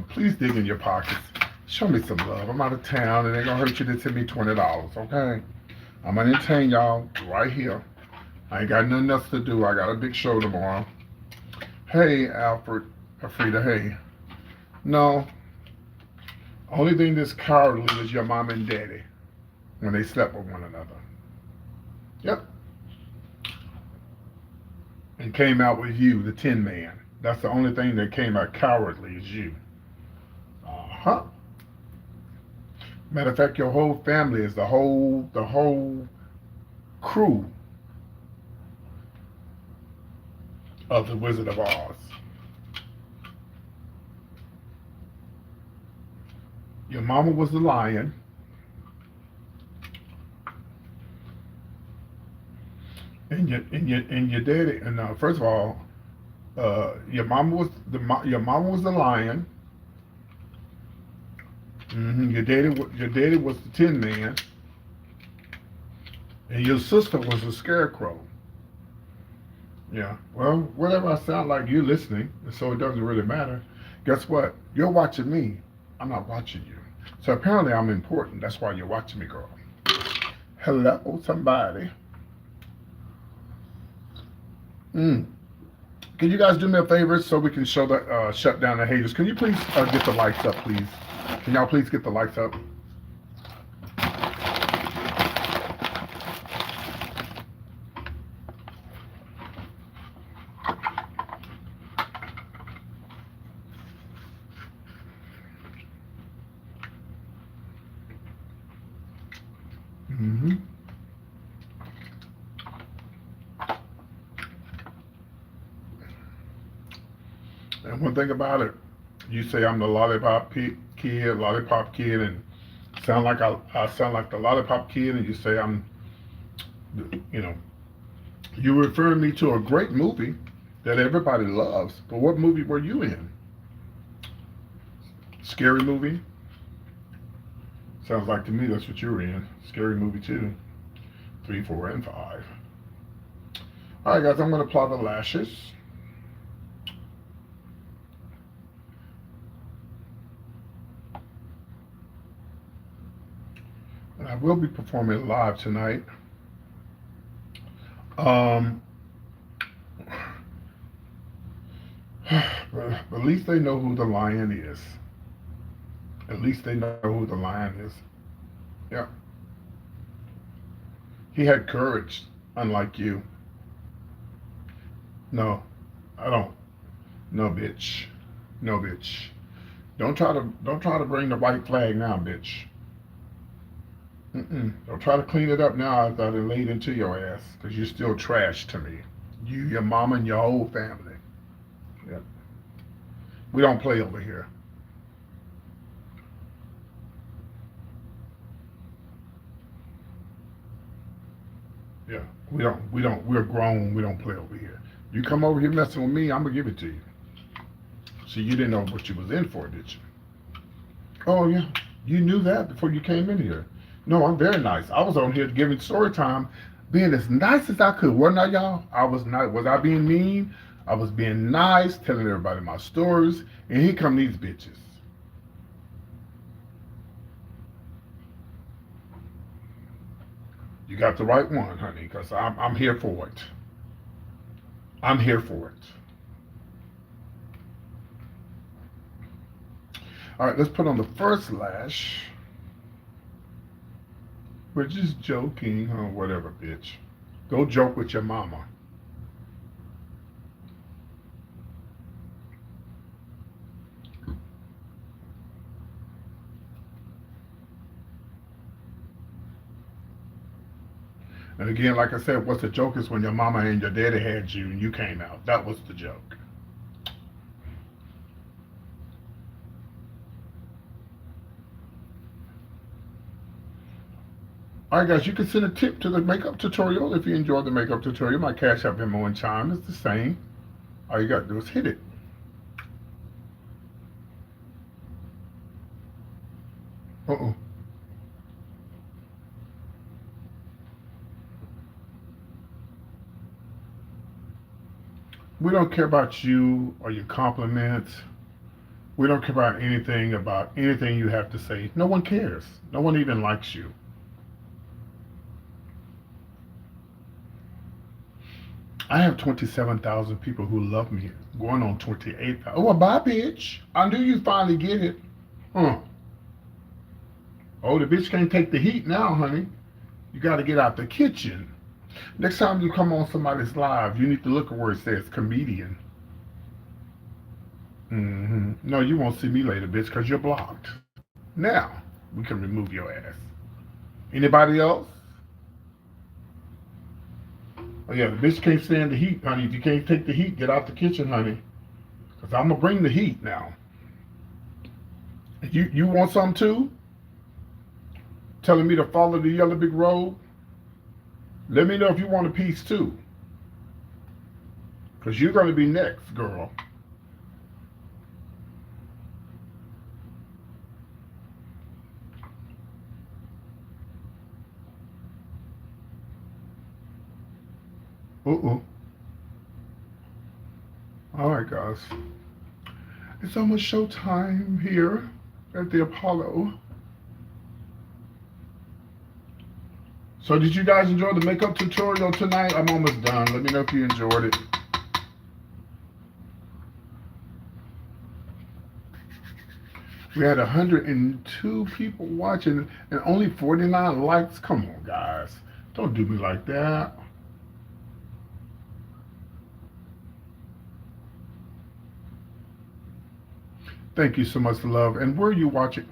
Please dig in your pockets. Show me some love. I'm out of town, and it ain't gonna hurt you to send me $20. Okay? I'm gonna entertain y'all right here. I ain't got nothing else to do. I got a big show tomorrow. Hey, Alfreda. Hey. No. Only thing that's cowardly is your mom and daddy when they slept with one another. Yep. And came out with you, the Tin Man. That's the only thing that came out cowardly is you. Uh-huh. Matter of fact, your whole family is the whole crew of the Wizard of Oz. Your mama was the lion. And your daddy. And first of all, your mama was the lion. Mm-hmm. Your daddy was the Tin Man, and your sister was the Scarecrow. Yeah. Well, whatever I sound like, you're listening, and so it doesn't really matter. Guess what? You're watching me. I'm not watching you. So apparently I'm important. That's why you're watching me, girl. Hello, somebody. Mm. Can you guys do me a favor so we can show the shut down the haters? Can you please get the lights up, please? Can y'all please get the lights up? Mm-hmm. And one thing about it, you say I'm the lollipop kid, and sound like I sound like the lollipop kid, and you say I'm, you know, you refer me to a great movie that everybody loves. But what movie were you in? Scary movie? Sounds like to me that's what you were in. Scary movie too. 3, 4, and 5. All right, guys, I'm going to apply the lashes. And I will be performing live tonight. Um, but at least they know who the lion is. At least they know who the lion is. Yeah. He had courage, unlike you. No, I don't. No, bitch. No, bitch. Don't try to bring the white flag now, bitch. Mm-mm. Don't try to clean it up now after I done laid into your ass, because you're still trash to me. You, your mama, and your whole family. Yeah. We don't play over here. Yeah. We're grown. We don't play over here. You come over here messing with me, I'm going to give it to you. See, you didn't know what you was in for, did you? Oh, yeah. You knew that before you came in here. No, I'm very nice. I was on here giving story time, being as nice as I could, wasn't I, y'all? I was not. Was I being mean? I was being nice, telling everybody my stories, and here come these bitches. You got the right one, honey, because I'm here for it. I'm here for it. All right, let's put on the first lash. We're just joking, huh? Whatever, bitch. Go joke with your mama. And again, like I said, what's the joke is when your mama and your daddy had you and you came out. That was the joke. All right, guys, you can send a tip to the makeup tutorial if you enjoyed the makeup tutorial. My Cash App, Venmo, and Chime is the same. All you got to do is hit it. Uh-oh. We don't care about you or your compliments. We don't care about anything you have to say. No one cares. No one even likes you. I have 27,000 people who love me, going on 28,000. Oh, well, bye, bitch. I knew you'd finally get it. Huh. Oh, the bitch can't take the heat now, honey. You got to get out the kitchen. Next time you come on somebody's live, you need to look at where it says comedian. No, you won't see me later, bitch, because you're blocked. Now, we can remove your ass. Anybody else? Oh, yeah, the bitch can't stand the heat, honey. If you can't take the heat, get out the kitchen, honey. Because I'm going to bring the heat now. You want some too? Telling me to follow the yellow big road? Let me know if you want a piece too. Because you're going to be next, girl. Uh-oh. All right, guys. It's almost showtime here at the Apollo. So did you guys enjoy the makeup tutorial tonight? I'm almost done. Let me know if you enjoyed it. We had 102 people watching and only 49 likes. Come on, guys. Don't do me like that. Thank you so much, love. And where are you watching?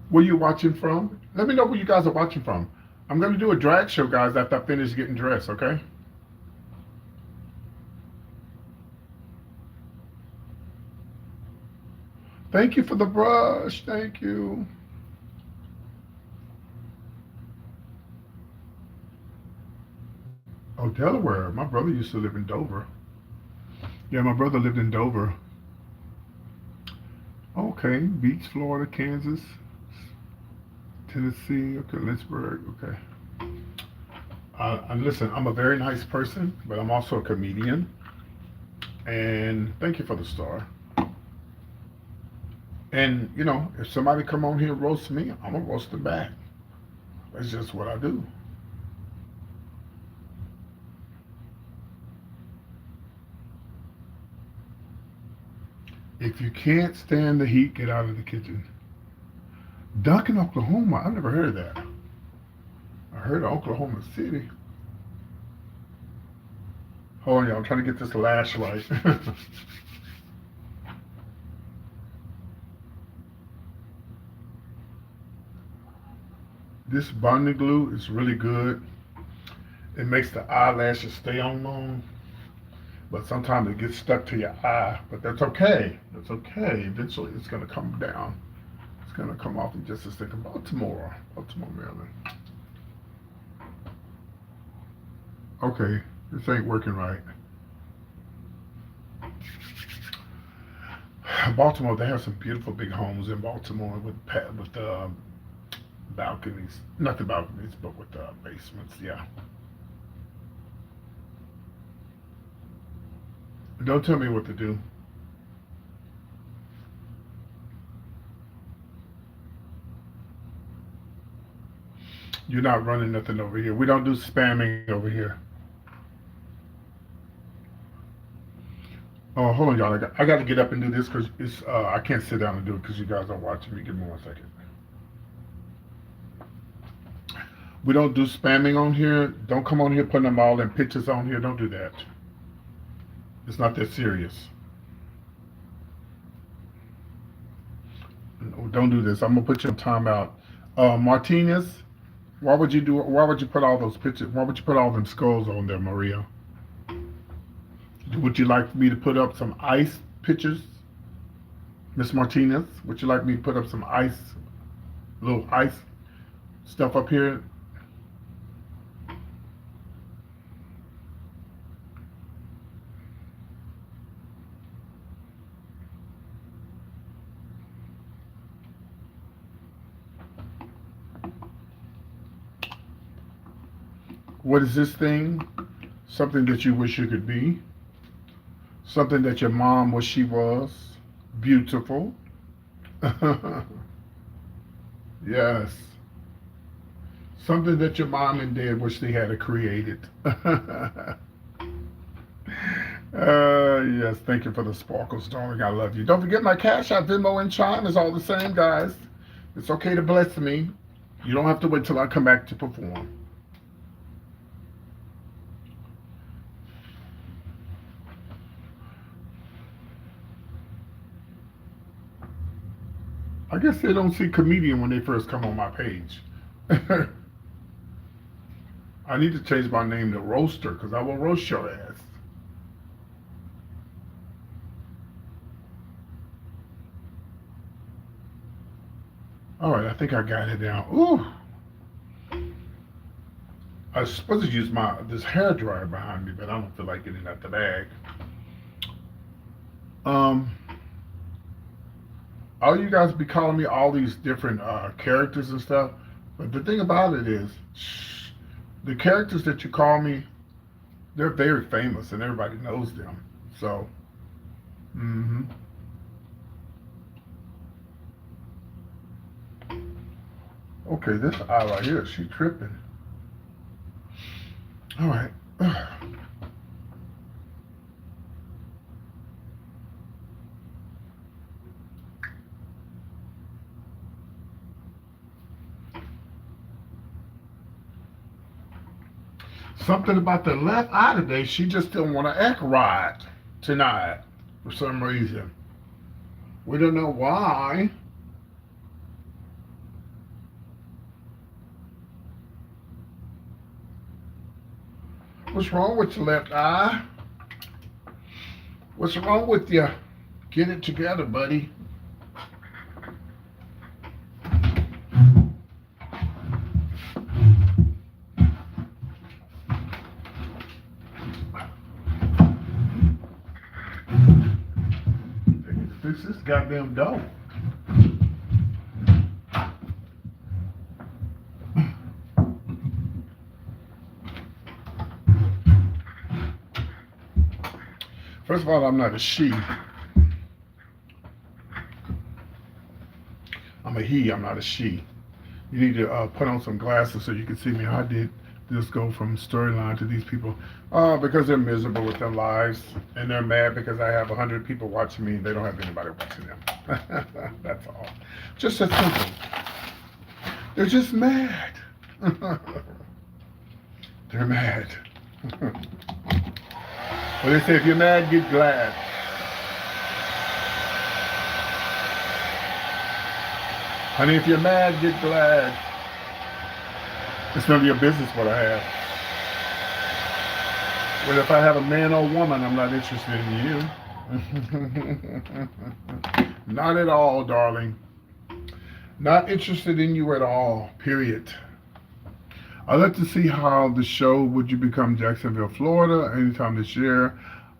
Where are you watching from? Let me know where you guys are watching from. I'm going to do a drag show, guys, after I finish getting dressed, okay? Thank you for the brush. Thank you. Oh, Delaware. My brother used to live in Dover. Yeah, my brother lived in Dover. Okay, Beach, Florida, Kansas, Tennessee. Okay, Lynchburg. Okay. And listen, I'm a very nice person, but I'm also a comedian. And thank you for the star. And you know, if somebody come on here and roast me, I'm gonna roast them back. That's just what I do. If you can't stand the heat, get out of the kitchen. Duncan, Oklahoma. I've never heard of that. I heard of Oklahoma City. Hold on, y'all. I'm trying to get this lash right. This bonding glue is really good. It makes the eyelashes stay on long, but sometimes it gets stuck to your eye. But that's okay. That's okay. Eventually, it's gonna come down. It's gonna come off in just a second. Baltimore, Maryland. Okay, this ain't working right. Baltimore, they have some beautiful big homes in Baltimore with balconies. Not the balconies, but with the basements. Yeah. Don't tell me what to do. You're not running nothing over here. We don't do spamming over here. Oh, hold on, y'all. I got to get up and do this because it's I can't sit down and do it because you guys are watching me. Give me 1 second. We don't do spamming on here. Don't come on here putting them all in pictures on here. Don't do that. It's not that serious. No, don't do this. I'm gonna put you on timeout. Martinez, why would you do? Why would you put all those pictures? Why would you put all them skulls on there, Maria? Would you like me to put up some ice pictures, Miss Martinez? Would you like me to put up some little ice stuff up here? What is this thing? Something that you wish you could be. Something that your mom wished she was. Beautiful. Yes. Something that your mom and dad wish they had created. Yes, thank you for the sparkles, darling. I love you. Don't forget my Cash App, Venmo, and Chime is all the same, guys. It's okay to bless me. You don't have to wait till I come back to perform. I guess they don't see comedian when they first come on my page. I need to change my name to Roaster because I will roast your ass. All right, I think I got it down. Ooh, I was supposed to use this hair dryer behind me, but I don't feel like getting out the bag. Um, all you guys be calling me all these different characters and stuff, but the thing about it is, the characters that you call me, they're very famous and everybody knows them. So, mm-hmm. Okay, this eye right here, she tripping. All right. Something about the left eye today. She just didn't want to act right tonight for some reason. We don't know why. What's wrong with your left eye? What's wrong with you? Get it together, buddy. Fix this goddamn door. First of all, I'm not a she. I'm a he. I'm not a she. You need to put on some glasses so you can see me. How did this go from storyline to these people? Because they're miserable with their lives and they're mad because I have 100 people watching me and they don't have anybody watching them. That's all. Just as simple. They're just mad. They're mad. Well, they say if you're mad, get glad. Honey, if you're mad, get glad. It's none of your business what I have. Well, if I have a man or woman, I'm not interested in you. Not at all, darling. Not interested in you at all, period. I'd like to see how the show Would You Become Jacksonville, Florida, anytime this year.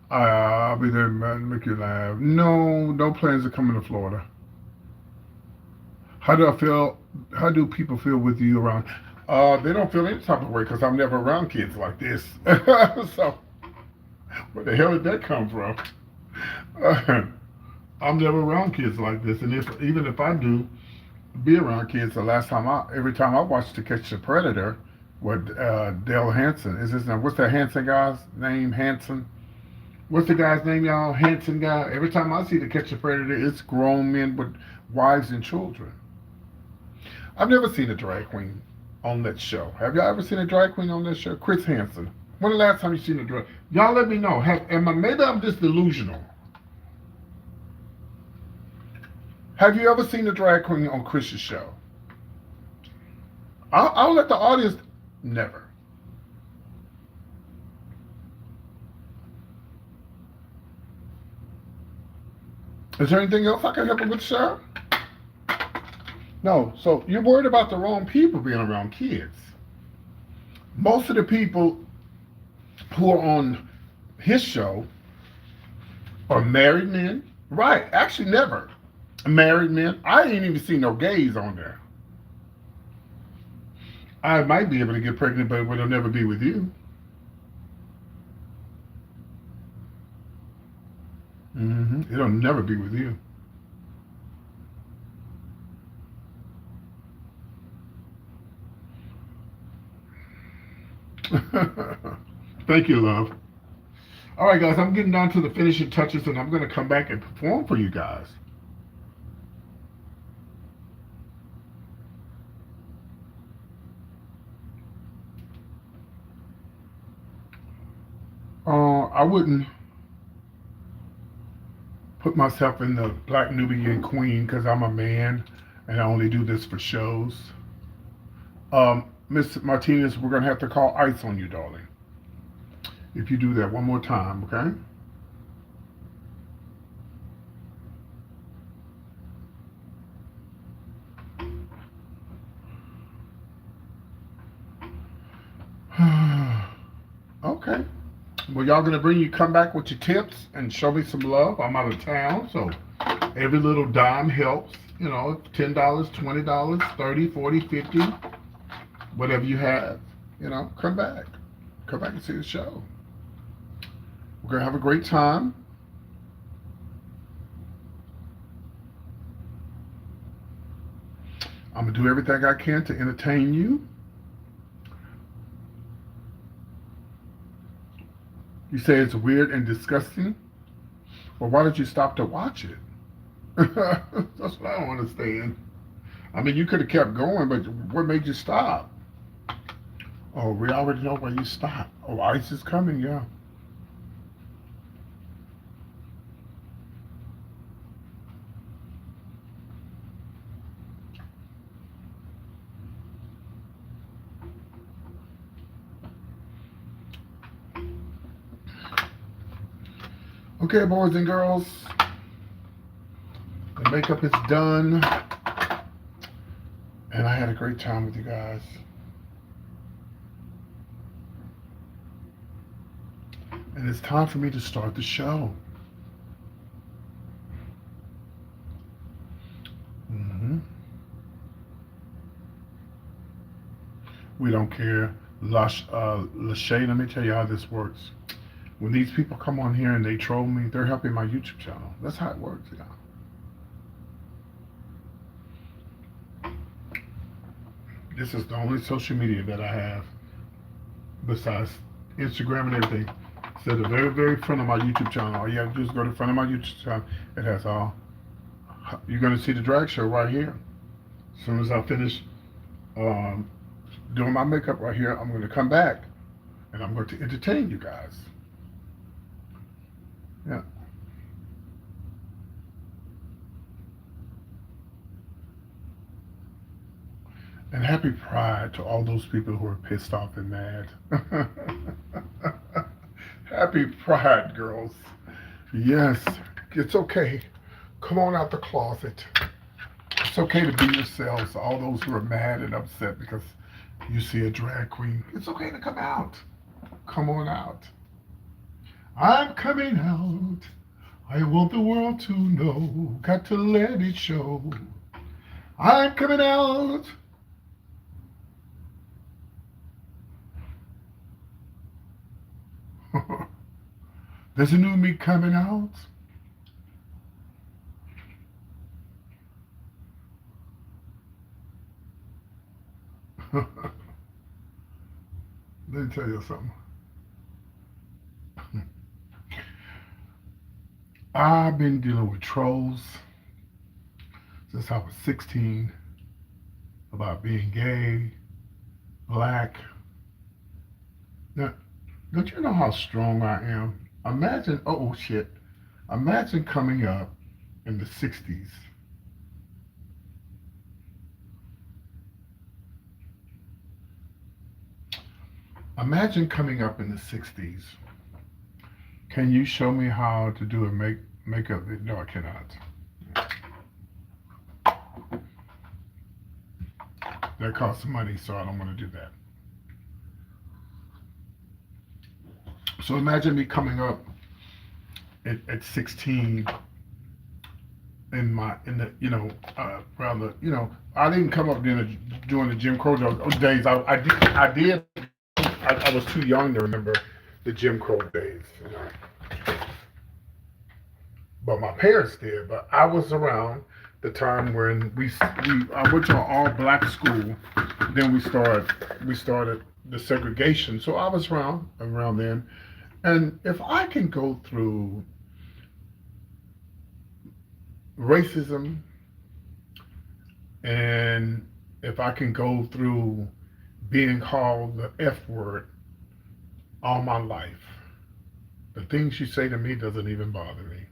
I'll be there to make you laugh. No plans of coming to Florida. How do I feel? How do people feel with you around? They don't feel any type of way because I'm never around kids like this. So, where the hell did that come from? I'm never around kids like this, and even if I do be around kids, every time I watch To Catch the Predator, with Dale Hansen, is his name? What's that Hansen guy's name? Hansen. What's the guy's name, y'all? Hansen guy. Every time I see To Catch the Predator, it's grown men with wives and children. I've never seen a drag queen on that show. Have y'all ever seen a drag queen on that show? Chris Hansen. When the last time you seen a drag? Y'all let me know. Maybe I'm just delusional. Have you ever seen a drag queen on Chris's show? I'll let the audience. Never. Is there anything else I can help you with, sir? No. So you're worried about the wrong people being around kids. Most of the people who are on his show are married men. Right. Actually, never. Married men. I ain't even seen no gays on there. I might be able to get pregnant, but it'll never be with you. It'll never be with you. Thank you, love. All right, guys, I'm getting down to the finishing touches, and I'm going to come back and perform for you guys. I wouldn't put myself in the Black Nubian Queen because I'm a man and I only do this for shows. Miss Martinez, we're going to have to call ICE on you, darling. If you do that one more time, okay? Okay. Well, y'all gonna come back with your tips and show me some love. I'm out of town, so every little dime helps. You know, $10, $20, 30, 40, 50, whatever you have. You know, come back. Come back and see the show. We're gonna have a great time. I'm gonna do everything I can to entertain you. You say it's weird and disgusting? Well, why did you stop to watch it? That's what I don't understand. I mean, you could have kept going, but what made you stop? Oh, we already know why you stopped. Oh, ice is coming, yeah. Okay, boys and girls, the makeup is done, and I had a great time with you guys. And it's time for me to start the show. hmm We don't care. Lachey, let me tell you how this works. When these people come on here and they troll me, they're helping my YouTube channel. That's how it works, yeah. This is the only social media that I have besides Instagram and everything. So the very, very front of my YouTube channel. All you have to do is go to the front of my YouTube channel. It has all. You're going to see the drag show right here. As soon as I finish um, doing my makeup right here, I'm going to come back and I'm going to entertain you guys. Yeah. And happy Pride to all those people who are pissed off and mad. Happy Pride, girls. Yes, it's okay. Come on out the closet. It's okay to be yourselves, all those who are mad and upset because you see a drag queen. It's okay to come out. Come on out. I'm coming out. I want the world to know. Got to let it show. I'm coming out. There's a new me coming out. Let me tell you something. I've been dealing with trolls since I was 16 about being gay, black. Now, don't you know how strong I am? Imagine, oh shit, imagine coming up in the 60s. Imagine coming up in the 60s. Can you show me how to do a makeup? No, I cannot. That costs money, so I don't want to do that. So imagine me coming up at 16 in the around the I didn't come up during the Jim Crow days. I did. I was too young to remember the Jim Crow days. But my parents did. But I was around the time when I went to an all black school. Then we started the segregation. So I was around then. And if I can go through racism, and if I can go through being called the F word all my life, the things you say to me doesn't even bother me.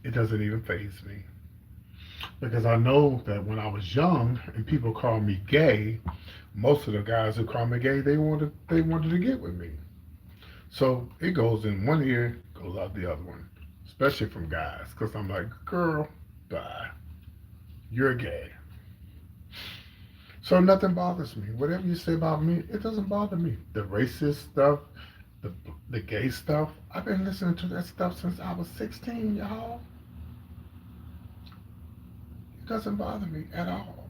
It doesn't even faze me. Because I know that when I was young and people called me gay, most of the guys who called me gay, they wanted to get with me. So it goes in one ear, goes out the other one, especially from guys, because I'm like, girl, bye. You're gay. So nothing bothers me. Whatever you say about me, it doesn't bother me. The racist stuff, the gay stuff, I've been listening to that stuff since I was 16, y'all. It doesn't bother me at all.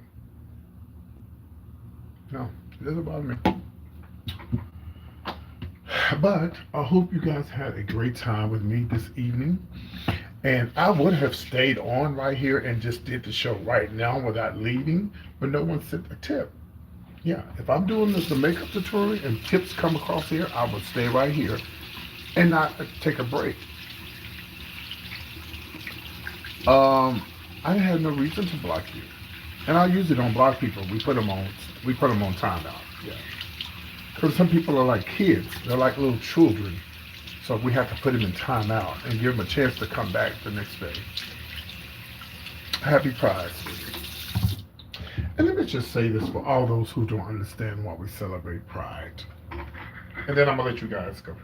No, it doesn't bother me. But I hope you guys had a great time with me this evening. And I would have stayed on right here and just did the show right now without leaving, but no one sent a tip. Yeah, if I'm doing the makeup tutorial and tips come across here, I would stay right here and not take a break. I had no reason to block you, and I usually don't block people. We put them on timeout. Yeah, because some people are like kids. They're like little children. So we have to put them in timeout and give them a chance to come back the next day. Happy Pride. And let me just say this for all those who don't understand why we celebrate Pride. And then I'm gonna let you guys go.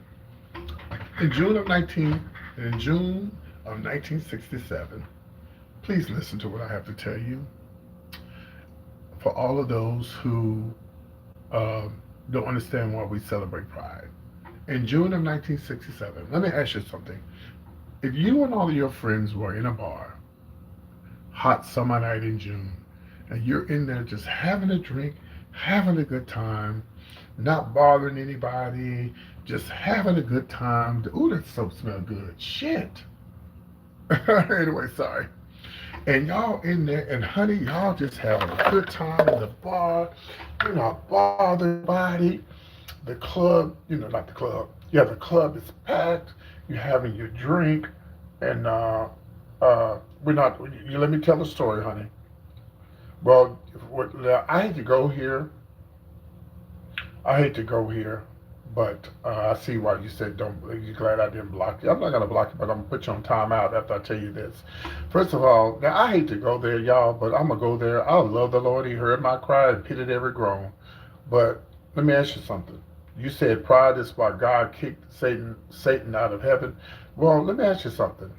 In June of 1967, please listen to what I have to tell you. For all of those who don't understand why we celebrate Pride. In June of 1967, let me ask you something. If you and all of your friends were in a bar, hot summer night in June, and you're in there just having a drink, having a good time, not bothering anybody, just having a good time. Ooh, that soap smells good. Shit. Anyway, sorry. And y'all in there, and honey, y'all just having a good time in the bar. You're not bothering anybody. The club, not the club. Yeah, the club is packed. You're having your drink, and we're not. You let me tell the story, honey. Well, I hate to go here. I hate to go here, but I see why you said don't. You're glad I didn't block you. I'm not gonna block you, but I'm gonna put you on timeout after I tell you this. First of all, now I hate to go there, y'all, but I'm gonna go there. I love the Lord. He heard my cry and pitied every groan. But let me ask you something. You said pride is why God kicked Satan out of heaven. Well, let me ask you something.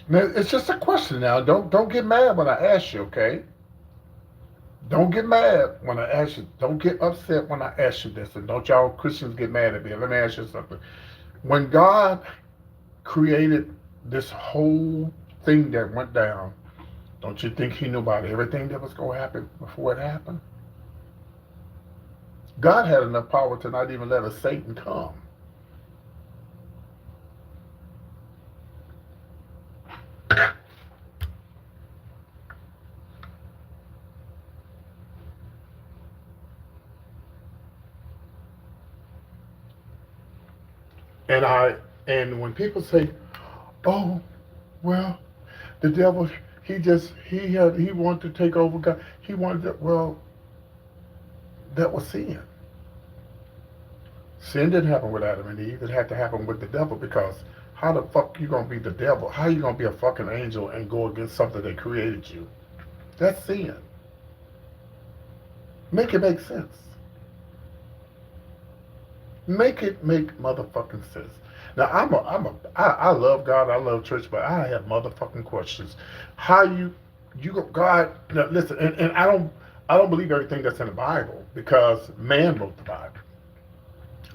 Now, it's just a question now. Don't get mad when I ask you, okay? Don't get mad when I ask you. Don't get upset when I ask you this. And don't y'all Christians get mad at me. Let me ask you something. When God created this whole thing that went down, don't you think he knew about everything that was going to happen before it happened? God had enough power to not even let a Satan come. And and when people say, "Oh, well, the devil, he wanted to take over God. He wanted to," well, that was sin. Sin didn't happen with Adam and Eve. It had to happen with the devil because how the fuck you gonna be the devil? How you gonna be a fucking angel and go against something that created you? That's sin. Make it make sense. Make it make motherfucking sense. Now I love God, I love church, but I have motherfucking questions. How you go God now listen, and I don't believe everything that's in the Bible because man wrote the Bible.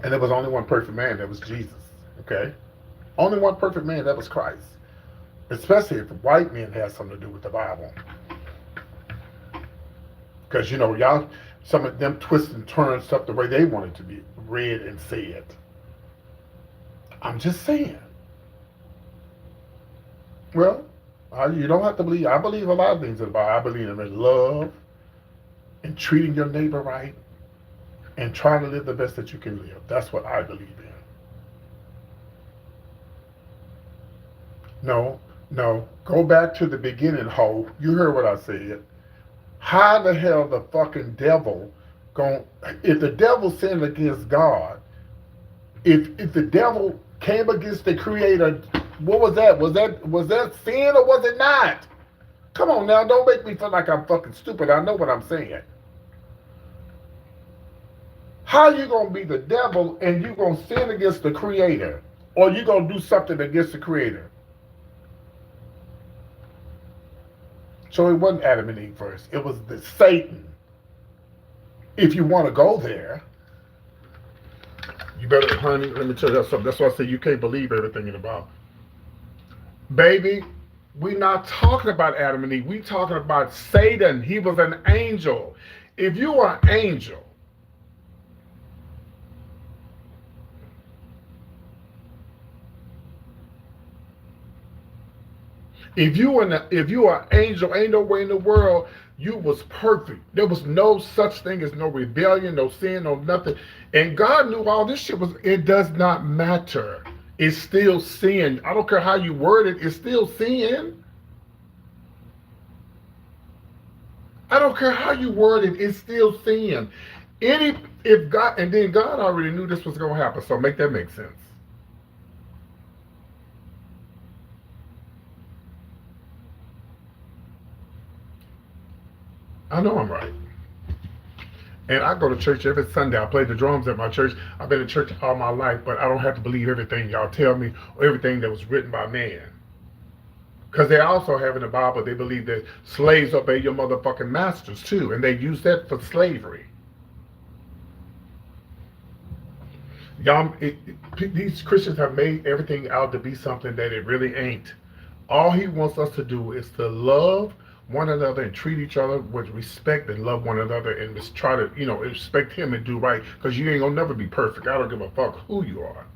And there was only one perfect man, that was Jesus. Okay? Only one perfect man, that was Christ. Especially if white men had something to do with the Bible. Because y'all some of them twist and turn stuff the way they want it to be read and said. I'm just saying. Well, you don't have to believe. I believe a lot of things in the Bible. I believe in love and treating your neighbor right and trying to live the best that you can live. That's what I believe in. No, no. Go back to the beginning, ho. You heard what I said. How the hell the fucking devil going if the devil sinned against God, if the devil came against the creator, what was that? Was that sin or was it not? Come on now, don't make me feel like I'm fucking stupid. I know what I'm saying. How you gonna be the devil and you gonna sin against the creator? Or you gonna do something against the creator? So it wasn't Adam and Eve first. It was the Satan. If you want to go there, you better, honey, let me tell you something. That's why I say you can't believe everything in the Bible. Baby, we're not talking about Adam and Eve. We're talking about Satan. He was an angel. If you are an angel, If you are an angel, ain't no way in the world you was perfect. There was no such thing as no rebellion, no sin, no nothing. And God knew all this shit was. It does not matter. It's still sin. I don't care how you word it. It's still sin. I don't care how you word it. It's still sin. If God, and then God already knew this was going to happen. So make that make sense. I know I'm right. And I go to church every Sunday. I play the drums at my church. I've been to church all my life, but I don't have to believe everything y'all tell me or everything that was written by man. Because they also have in the Bible, they believe that slaves obey your motherfucking masters too. And they use that for slavery. Y'all, these Christians have made everything out to be something that it really ain't. All he wants us to do is to love one another and treat each other with respect and love one another and just try to, respect him and do right, because you ain't gonna never be perfect. I don't give a fuck who you are.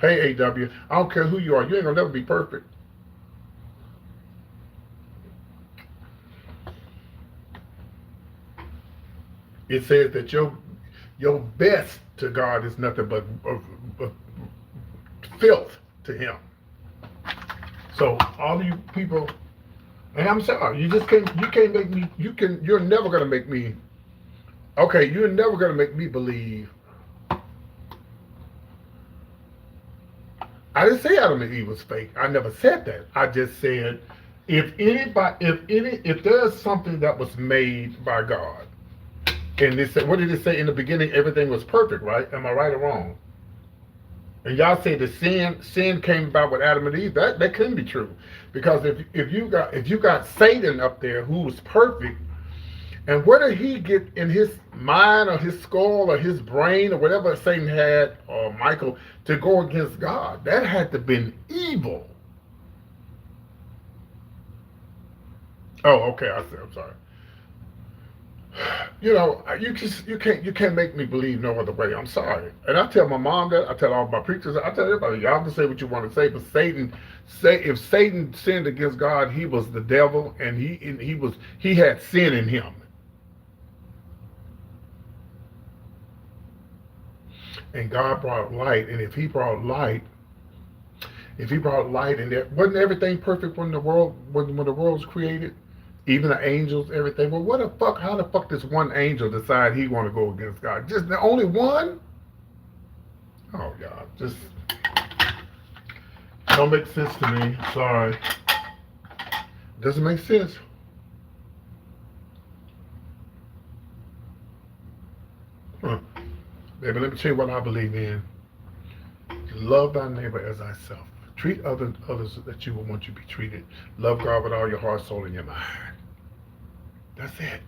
Hey, AW, I don't care who you are. You ain't gonna never be perfect. It says that your best to God is nothing but filth to him. So all of you people, and I'm sorry, you can't make me, you're never gonna make me, okay, you're never gonna make me believe. I didn't say Adam and Eve was fake. I never said that. I just said if there's something that was made by God, and they said, what did it say in the beginning? Everything was perfect, right? Am I right or wrong? And y'all say the sin came about with Adam and Eve. That couldn't be true, because if you got Satan up there who was perfect, and where did he get in his mind or his skull or his brain or whatever Satan had, or Michael, to go against God? That had to have been evil. Oh, okay. I'm sorry. You can't make me believe no other way. I'm sorry. And I tell my mom that. I tell all my preachers. I tell everybody. Y'all can say what you want to say, but if Satan sinned against God, he was the devil, and he had sin in him. And God brought light, and if he brought light, and there wasn't everything perfect when the world was created. Even the angels, everything. Well, how the fuck does one angel decide he want to go against God? Just the only one? Oh, God. Just don't make sense to me. Sorry. Doesn't make sense. Baby, let me tell you what I believe in. Love thy neighbor as thyself. Treat others that you would want you to be treated. Love God with all your heart, soul, and your mind. That's it.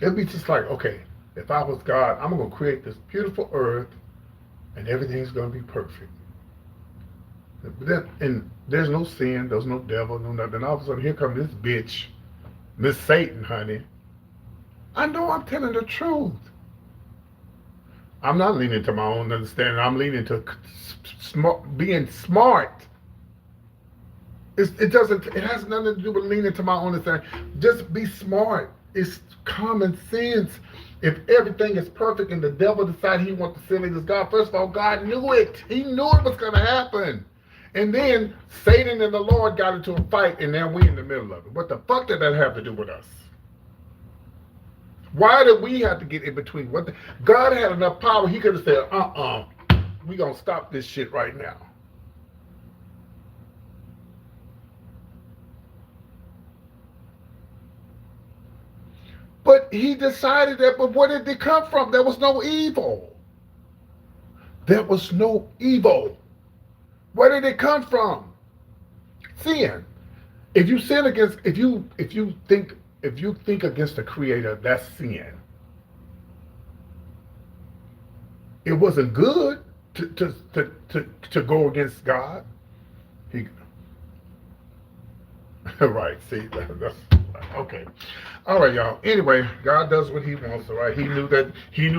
It'd be just like, okay, if I was God, I'm going to create this beautiful earth, and everything's going to be perfect. And there's no sin, there's no devil, no nothing. All of a sudden, here comes this bitch, Miss Satan, honey. I know I'm telling the truth. I'm not leaning to my own understanding. I'm leaning to being smart. It has nothing to do with leaning to my own understanding. Just be smart. It's common sense. If everything is perfect and the devil decided he wants to sin against God, first of all, God knew it. He knew it was going to happen. And then Satan and the Lord got into a fight, and now we're in the middle of it. What the fuck did that have to do with us? Why did we have to get in between? God had enough power. He could have said, we're going to stop this shit right now. But he decided that, but where did it come from? There was no evil. There was no evil. Where did it come from? Sin. If you sin against, if you think against the Creator, that's sin. It wasn't good to go against God. Right. See, that's okay. All right, y'all. Anyway, God does what He wants. All right. He knew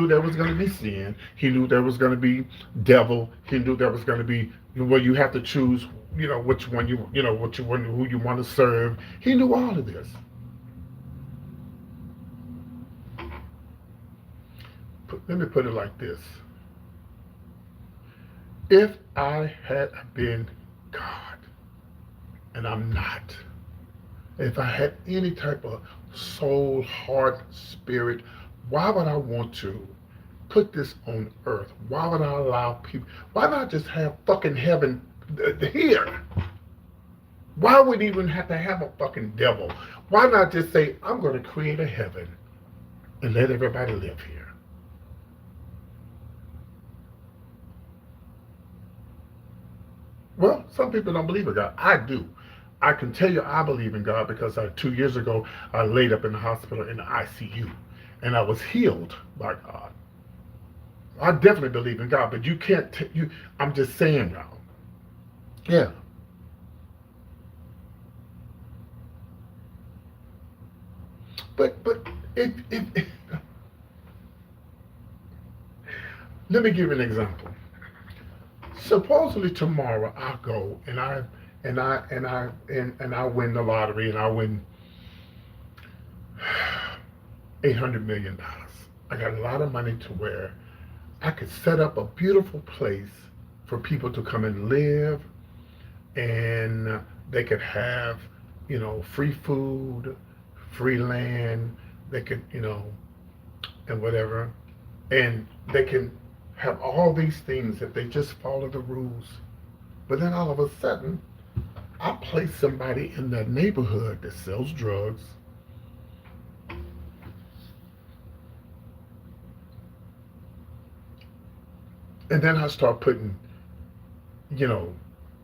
there was going to be sin. He knew there was going to be devil. He knew there was going to be well. You have to choose. Which one what you want, who you want to serve. He knew all of this. Let me put it like this: if I had been God, and I'm not. If I had any type of soul, heart, spirit, why would I want to put this on earth? Why would I allow people? Why not just have fucking heaven here? Why would even have to have a fucking devil? Why not just say, I'm going to create a heaven and let everybody live here? Well, some people don't believe in God. I do. I can tell you I believe in God because 2 years ago I laid up in the hospital in the ICU and I was healed by God. I definitely believe in God, but you can't. I'm just saying, y'all. Yeah. But it let me give you an example. Supposedly tomorrow I'll go and I win the lottery and I win $800 million. I got a lot of money to where I could set up a beautiful place for people to come and live, and they could have, free food, free land. They could, and whatever, and they can have all these things if they just follow the rules. But then all of a sudden, I place somebody in the neighborhood that sells drugs, and then I start putting, you know,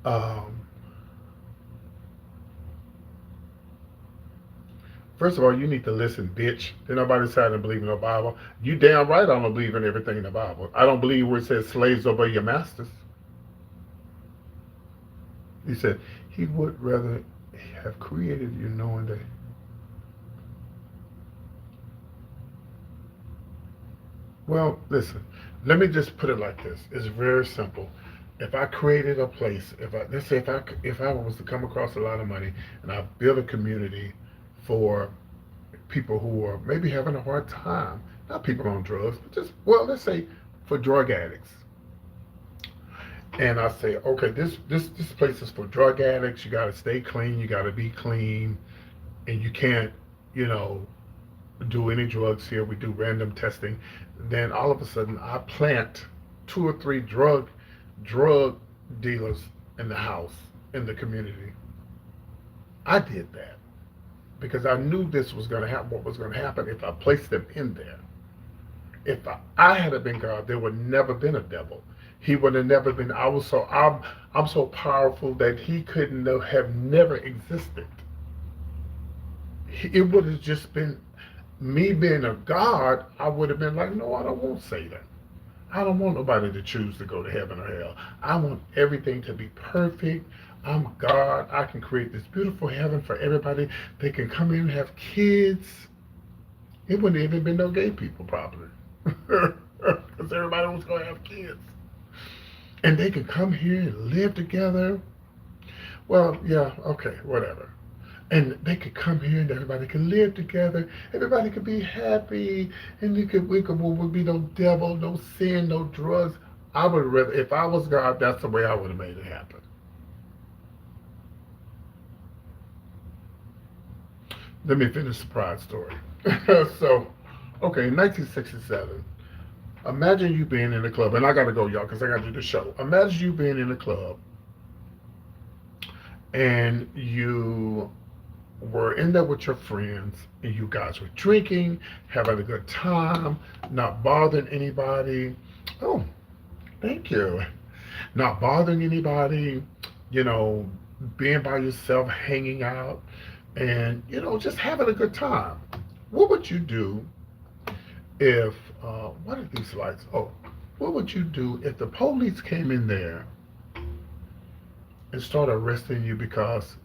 um, first of all, you need to listen, bitch. Then nobody decided to believe in the Bible. You damn right I don't believe in everything in the Bible. I don't believe where it says slaves obey your masters. He said he would rather have created you knowing that. Well, listen, let me just put it like this. It's very simple. If I created a place, let's say if I was to come across a lot of money and I build a community for people who are maybe having a hard time, not people on drugs, but just let's say for drug addicts. And I say, okay, this place is for drug addicts. You got to stay clean. You got to be clean, and you can't, you know, do any drugs here. We do random testing. Then all of a sudden, I plant two or three drug dealers in the house in the community. I did that because I knew this was going to happen. What was going to happen if I placed them in there? If I had been God, there would never been a devil. He would have never been. I'm so powerful that he couldn't have never existed. It would have just been me being a God. I would have been like, no, I don't want Satan. I don't want nobody to choose to go to heaven or hell. I want everything to be perfect. I'm God. I can create this beautiful heaven for everybody. They can come in and have kids. It wouldn't even been no gay people probably. Because everybody was going to have kids. And they could come here and live together. Well, yeah, okay, whatever. And they could come here and everybody could live together. Everybody could be happy. And would be no devil, no sin, no drugs. I would rather, if I was God, that's the way I would have made it happen. Let me finish the pride story. So, okay, in 1967, imagine you being in a club, and I gotta go, y'all, because I gotta do the show. Imagine you being in a club, and you were in there with your friends, and you guys were drinking, having a good time, not bothering anybody. Oh, thank you. Not bothering anybody, you know, being by yourself, hanging out, and, just having a good time. What would you do if, what are these lights? Oh, what would you do if the police came in there and started arresting you because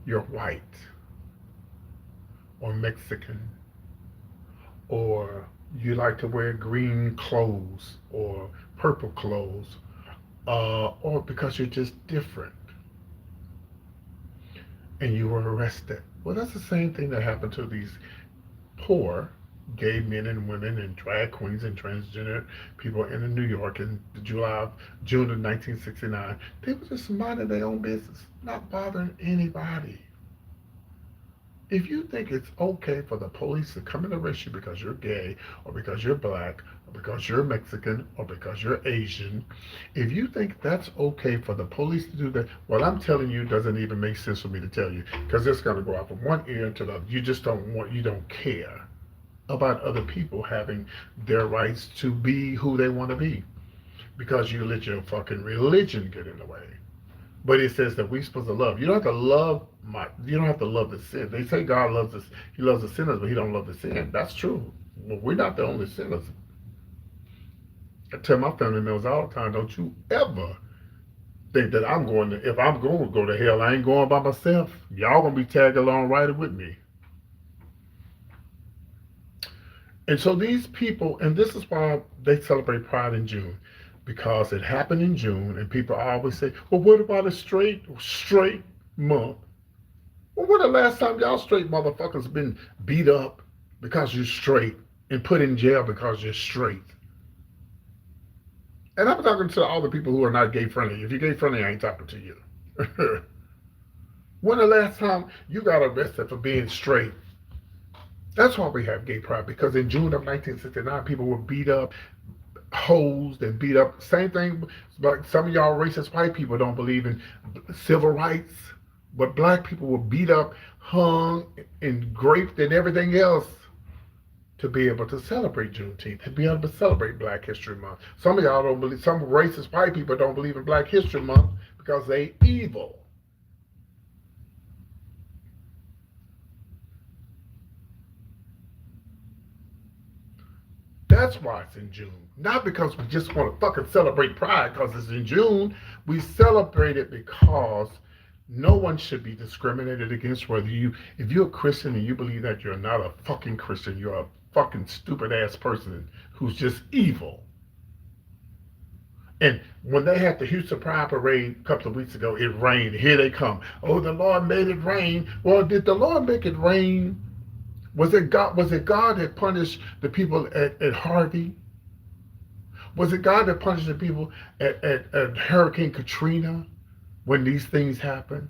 you're white or Mexican, or you like to wear green clothes or purple clothes, or because you're just different and you were arrested. Well, that's the same thing that happened to these poor gay men and women and drag queens and transgender people in New York in June of 1969. They were just minding their own business, not bothering anybody. If you think it's okay for the police to come and arrest you because you're gay or because you're black or because you're Mexican or because you're Asian, if you think that's okay for the police to do that, what I'm telling you doesn't even make sense for me to tell you, because it's going to go out from one ear to the other. You don't care about other people having their rights to be who they want to be because you let your fucking religion get in the way. But it says that we're supposed to love. You don't have to love you don't have to love the sin. They say God loves us. He loves the sinners, but he don't love the sin. That's true. Well, we're not the only sinners. I tell my family members all the time, don't you ever think that if I'm going to go to hell, I ain't going by myself. Y'all going to be tagged along right with me. And so these people, and this is why they celebrate Pride in June, because it happened in June, and people always say, well, what about a straight month? Well, when the last time y'all straight motherfuckers been beat up because you're straight and put in jail because you're straight? And I'm talking to all the people who are not gay friendly. If you're gay friendly, I ain't talking to you. When the last time you got arrested for being straight? That's why we have gay pride, because in June of 1969, people were beat up, hosed and beat up. Same thing, but some of y'all racist white people don't believe in civil rights, but black people were beat up, hung, and raped and everything else to be able to celebrate Juneteenth, to be able to celebrate Black History Month. Some of y'all don't believe, some racist white people don't believe in Black History Month because they evil. That's why it's in June. Not because we just want to fucking celebrate Pride because it's in June. We celebrate it because no one should be discriminated against, if you're a Christian and you believe that you're not a fucking Christian, you're a fucking stupid ass person who's just evil. And when they had the Houston Pride Parade a couple of weeks ago, it rained. Here they come. Oh, the Lord made it rain. Well, did the Lord make it rain? Was it God that punished the people at Harvey? Was it God that punished the people at Hurricane Katrina when these things happen?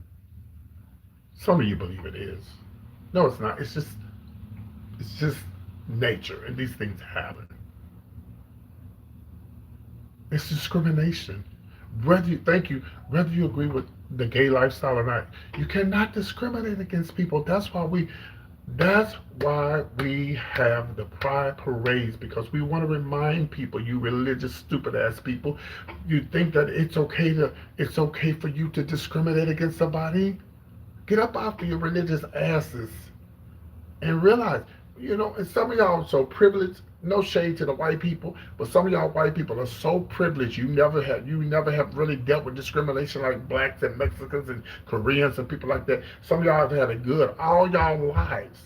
Some of you believe it is. No, it's not. It's just nature, and these things happen. It's discrimination. Whether you agree with the gay lifestyle or not, you cannot discriminate against people. That's why we have the Pride parades, because we want to remind people, you religious stupid ass people, you think that it's okay for you to discriminate against somebody? Get up off of your religious asses and realize, and some of y'all are so privileged. No shade to the white people, but some of y'all white people are so privileged. You never have really dealt with discrimination like blacks and Mexicans and Koreans and people like that. Some of y'all have had it good all y'all lives.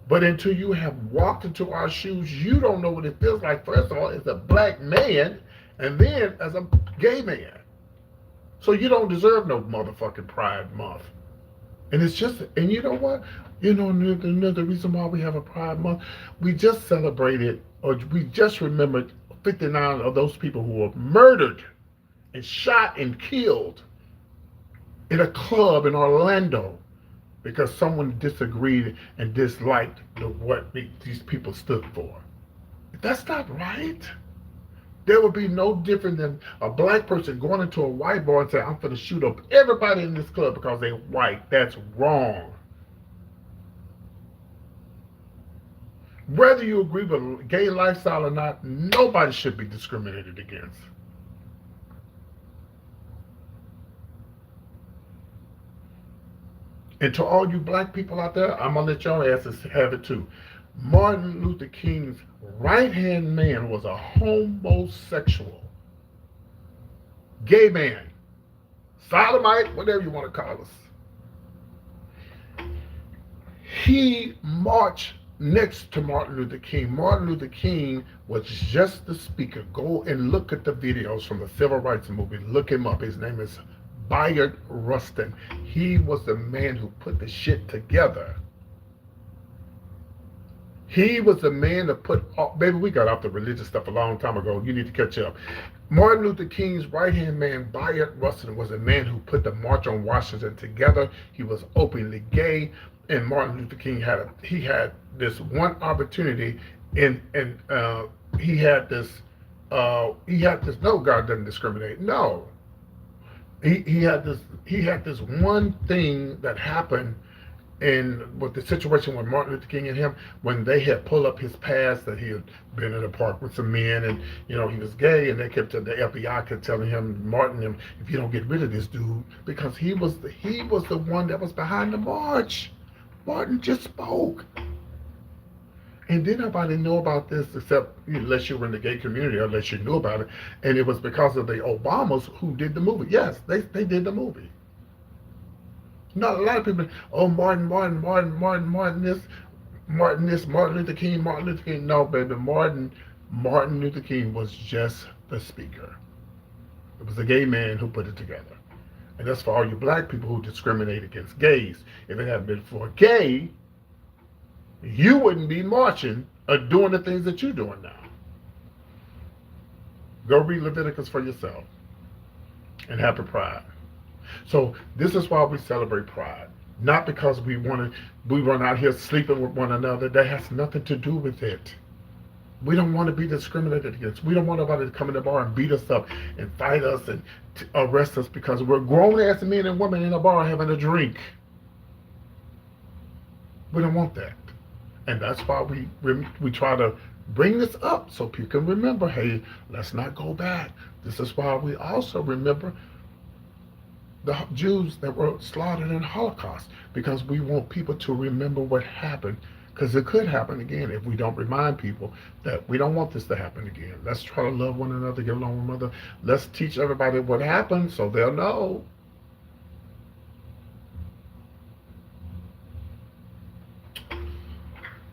But until you have walked into our shoes, you don't know what it feels like, first of all, as a black man, and then as a gay man. So you don't deserve no motherfucking Pride Month. And you know what? Another reason why we have a Pride Month, we just celebrated, or we just remembered 59 of those people who were murdered and shot and killed in a club in Orlando because someone disagreed and disliked what these people stood for. That's not right. There would be no different than a black person going into a white bar and saying, I'm going to shoot up everybody in this club because they're white. That's wrong. Whether you agree with gay lifestyle or not, nobody should be discriminated against. And to all you black people out there, I'm going to let y'all asses have it too. Martin Luther King's right-hand man was a homosexual. Gay man. Sodomite, whatever you want to call us. He marched next to Martin Luther King. Martin Luther King was just the speaker. Go and look at the videos from the civil rights movement. Look him up. His name is Bayard Rustin. He was the man who put the shit together. He was the man that put, oh, baby, we got off the religious stuff a long time ago. You need to catch up. Martin Luther King's right-hand man, Bayard Rustin, was a man who put the March on Washington together. He was openly gay, and Martin Luther King had this one opportunity, and he had this no, God doesn't discriminate. No, he had this one thing that happened. And with the situation with Martin Luther King and him, when they had pulled up his past that he had been in a park with some men, and he was gay, and the FBI kept telling him, Martin, if you don't get rid of this dude, because he was the one that was behind the march. Martin just spoke, and didn't nobody know about this except unless you were in the gay community, or unless you knew about it, and it was because of the Obamas who did the movie. Yes, they did the movie. Not a lot of people. Oh, Martin this, Martin Luther King. No, baby, Martin Luther King was just the speaker. It was a gay man who put it together, and that's for all you black people who discriminate against gays. If it hadn't been for a gay, you wouldn't be marching or doing the things that you're doing now. Go read Leviticus for yourself, and happy Pride. So this is why we celebrate Pride. Not because we run out here sleeping with one another. That has nothing to do with it. We don't want to be discriminated against. We don't want nobody to come in the bar and beat us up and fight us and arrest us because we're grown-ass men and women in a bar having a drink. We don't want that. And that's why we try to bring this up so people can remember, hey, let's not go back. This is why we also remember the Jews that were slaughtered in the Holocaust, because we want people to remember what happened, because it could happen again if we don't remind people that we don't want this to happen again. Let's try to love one another, get along with one another. Let's teach everybody what happened so they'll know.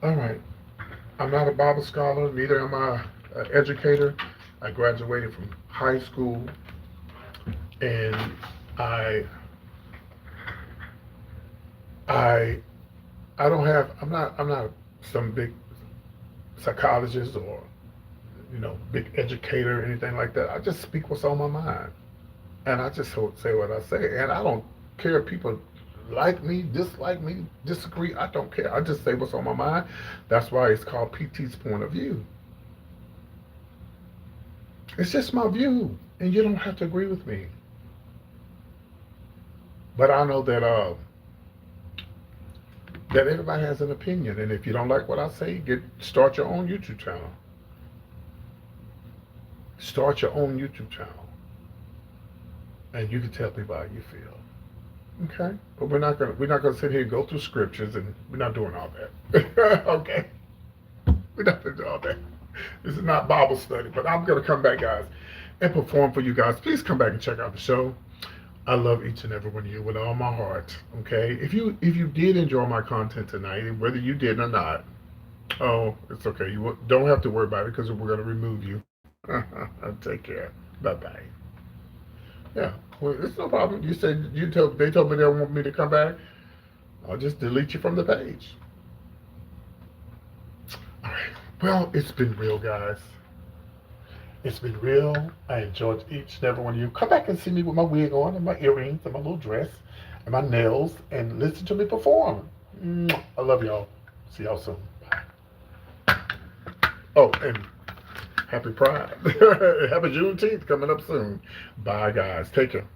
All right. I'm not a Bible scholar, neither am I an educator. I graduated from high school, and I'm not some big psychologist or, big educator or anything like that. I just speak what's on my mind. And I just say what I say. And I don't care if people like me, dislike me, disagree. I don't care. I just say what's on my mind. That's why it's called PT's point of view. It's just my view. And you don't have to agree with me. But I know that everybody has an opinion, and if you don't like what I say, start your own YouTube channel. Start your own YouTube channel, and you can tell people how you feel. Okay, but we're not gonna sit here and go through scriptures, and we're not doing all that. Okay, we're not gonna do all that. This is not Bible study, but I'm gonna come back, guys, and perform for you guys. Please come back and check out the show. I love each and every one of you with all my heart, okay? If you did enjoy my content tonight, and whether you did or not, oh, it's okay. You don't have to worry about it because we're going to remove you. Take care. Bye-bye. Yeah, well, it's no problem. They told me they don't want me to come back. I'll just delete you from the page. All right. Well, it's been real, guys. It's been real. I enjoyed each and every one of you. Come back and see me with my wig on and my earrings and my little dress and my nails and listen to me perform. I love y'all. See y'all soon. Bye. Oh, and happy Pride. Happy Juneteenth coming up soon. Bye, guys. Take care.